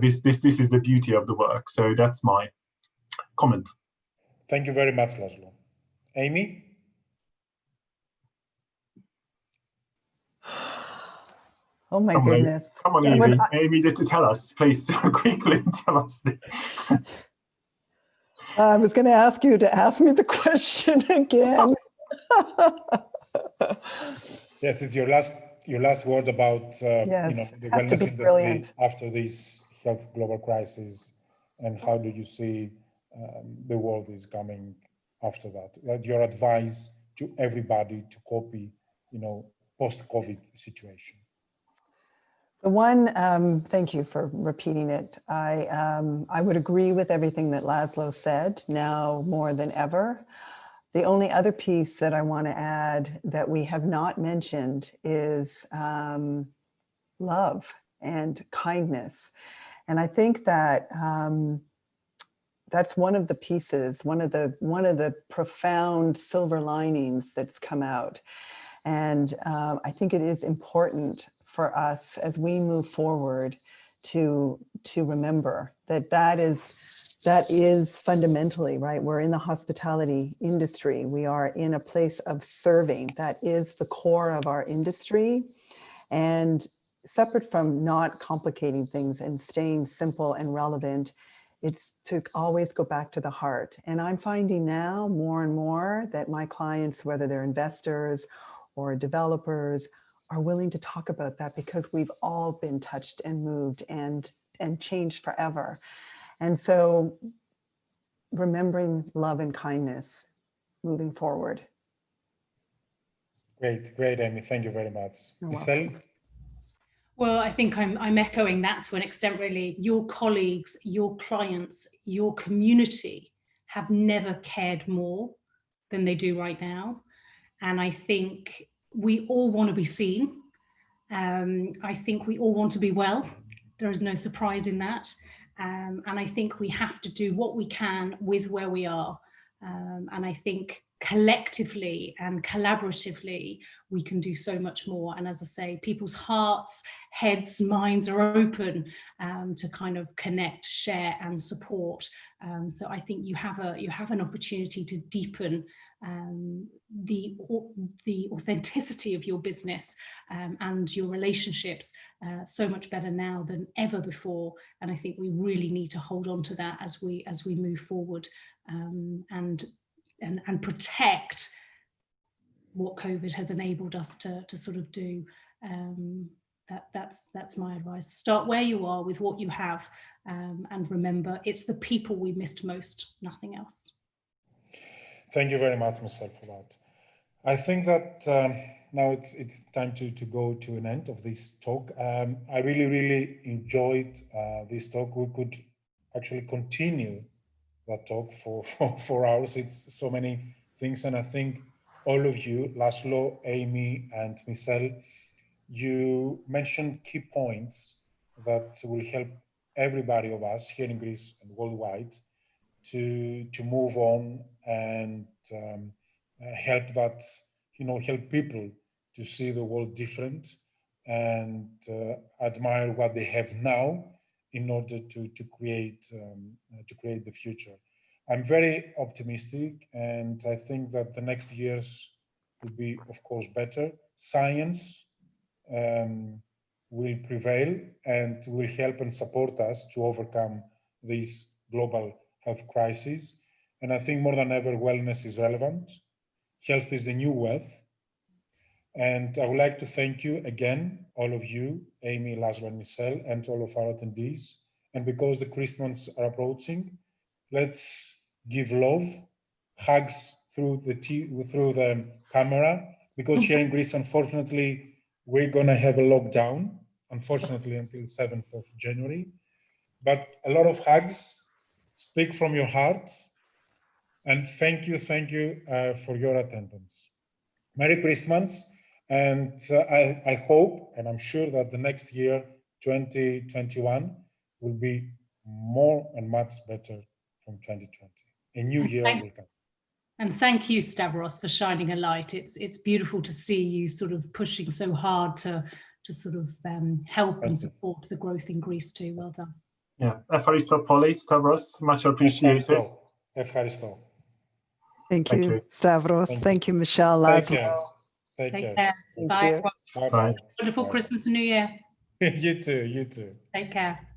this is the beauty of the work. So that's my comment. Thank you very much, Laszlo. Amy? Oh my goodness. Come on, Amy. Amy, to tell us, please, quickly tell us. I was going to ask you to ask me the question again. Yes, it's your last word about yes, the has to wellness be industry brilliant. after this health global crisis, and how do you see the world is coming after that? That your advice to everybody to copy, post-COVID situation. The one, thank you for repeating it. I would agree with everything that Laszlo said, now more than ever. The only other piece that I want to add that we have not mentioned is love and kindness. And I think that that's one of the pieces, one of the profound silver linings that's come out. And I think it is important for us as we move forward to remember that is fundamentally, right? We're in the hospitality industry. We are in a place of serving. That is the core of our industry. And separate from not complicating things and staying simple and relevant, it's to always go back to the heart. And I'm finding now more and more that my clients, whether they're investors or developers, are willing to talk about that, because we've all been touched and moved and changed forever. And so remembering love and kindness moving forward. Great, Amy. Thank you very much. Michelle? Well, I think I'm echoing that to an extent, really. Your colleagues, your clients, your community have never cared more than they do right now. And I think we all want to be seen. I think we all want to be well. There is no surprise in that. And I think we have to do what we can with where we are. And I think collectively and collaboratively, we can do so much more. And as I say, people's hearts, heads, minds are open to kind of connect, share and support. So I think you have an opportunity to deepen the authenticity of your business and your relationships so much better now than ever before. And I think we really need to hold on to that as we move forward and protect what COVID has enabled us to sort of do. That's my advice. Start where you are with what you have, and remember, it's the people we missed most, nothing else. Thank you very much, Michelle, for that. I think that now it's time to go to an end of this talk. I really enjoyed this talk. We could actually continue that talk for 4 hours. It's so many things. And I think all of you, Laszlo, Amy, and Michelle, you mentioned key points that will help everybody of us here in Greece and worldwide to move on and help that, help people to see the world different and admire what they have now in order to create the future. I'm very optimistic, and I think that the next years will be, of course, better. Science will prevail and will help and support us to overcome this global health crisis. And I think more than ever, wellness is relevant. Health is the new wealth. And I would like to thank you again, all of you, Amy, Laszlo, and Michelle, and all of our attendees. And because the Christmas are approaching, let's give love, hugs through the camera, because here in Greece, unfortunately, we're gonna have a lockdown, unfortunately, until 7th of January. But a lot of hugs, speak from your heart, and thank you for your attendance. Merry Christmas, and I hope, and I'm sure that the next year, 2021, will be more and much better from 2020. A new year will come. And thank you, Stavros, for shining a light. It's beautiful to see you sort of pushing so hard to sort of help and support the growth in Greece too. Well done. Yeah, Evaristo Poli, Stavros, much appreciated. Evaristo. Thank you, Stavros. Thank you, Michelle, Laszlo. Take care. Bye. You. Bye. Wonderful Christmas and New Year. You too. Take care.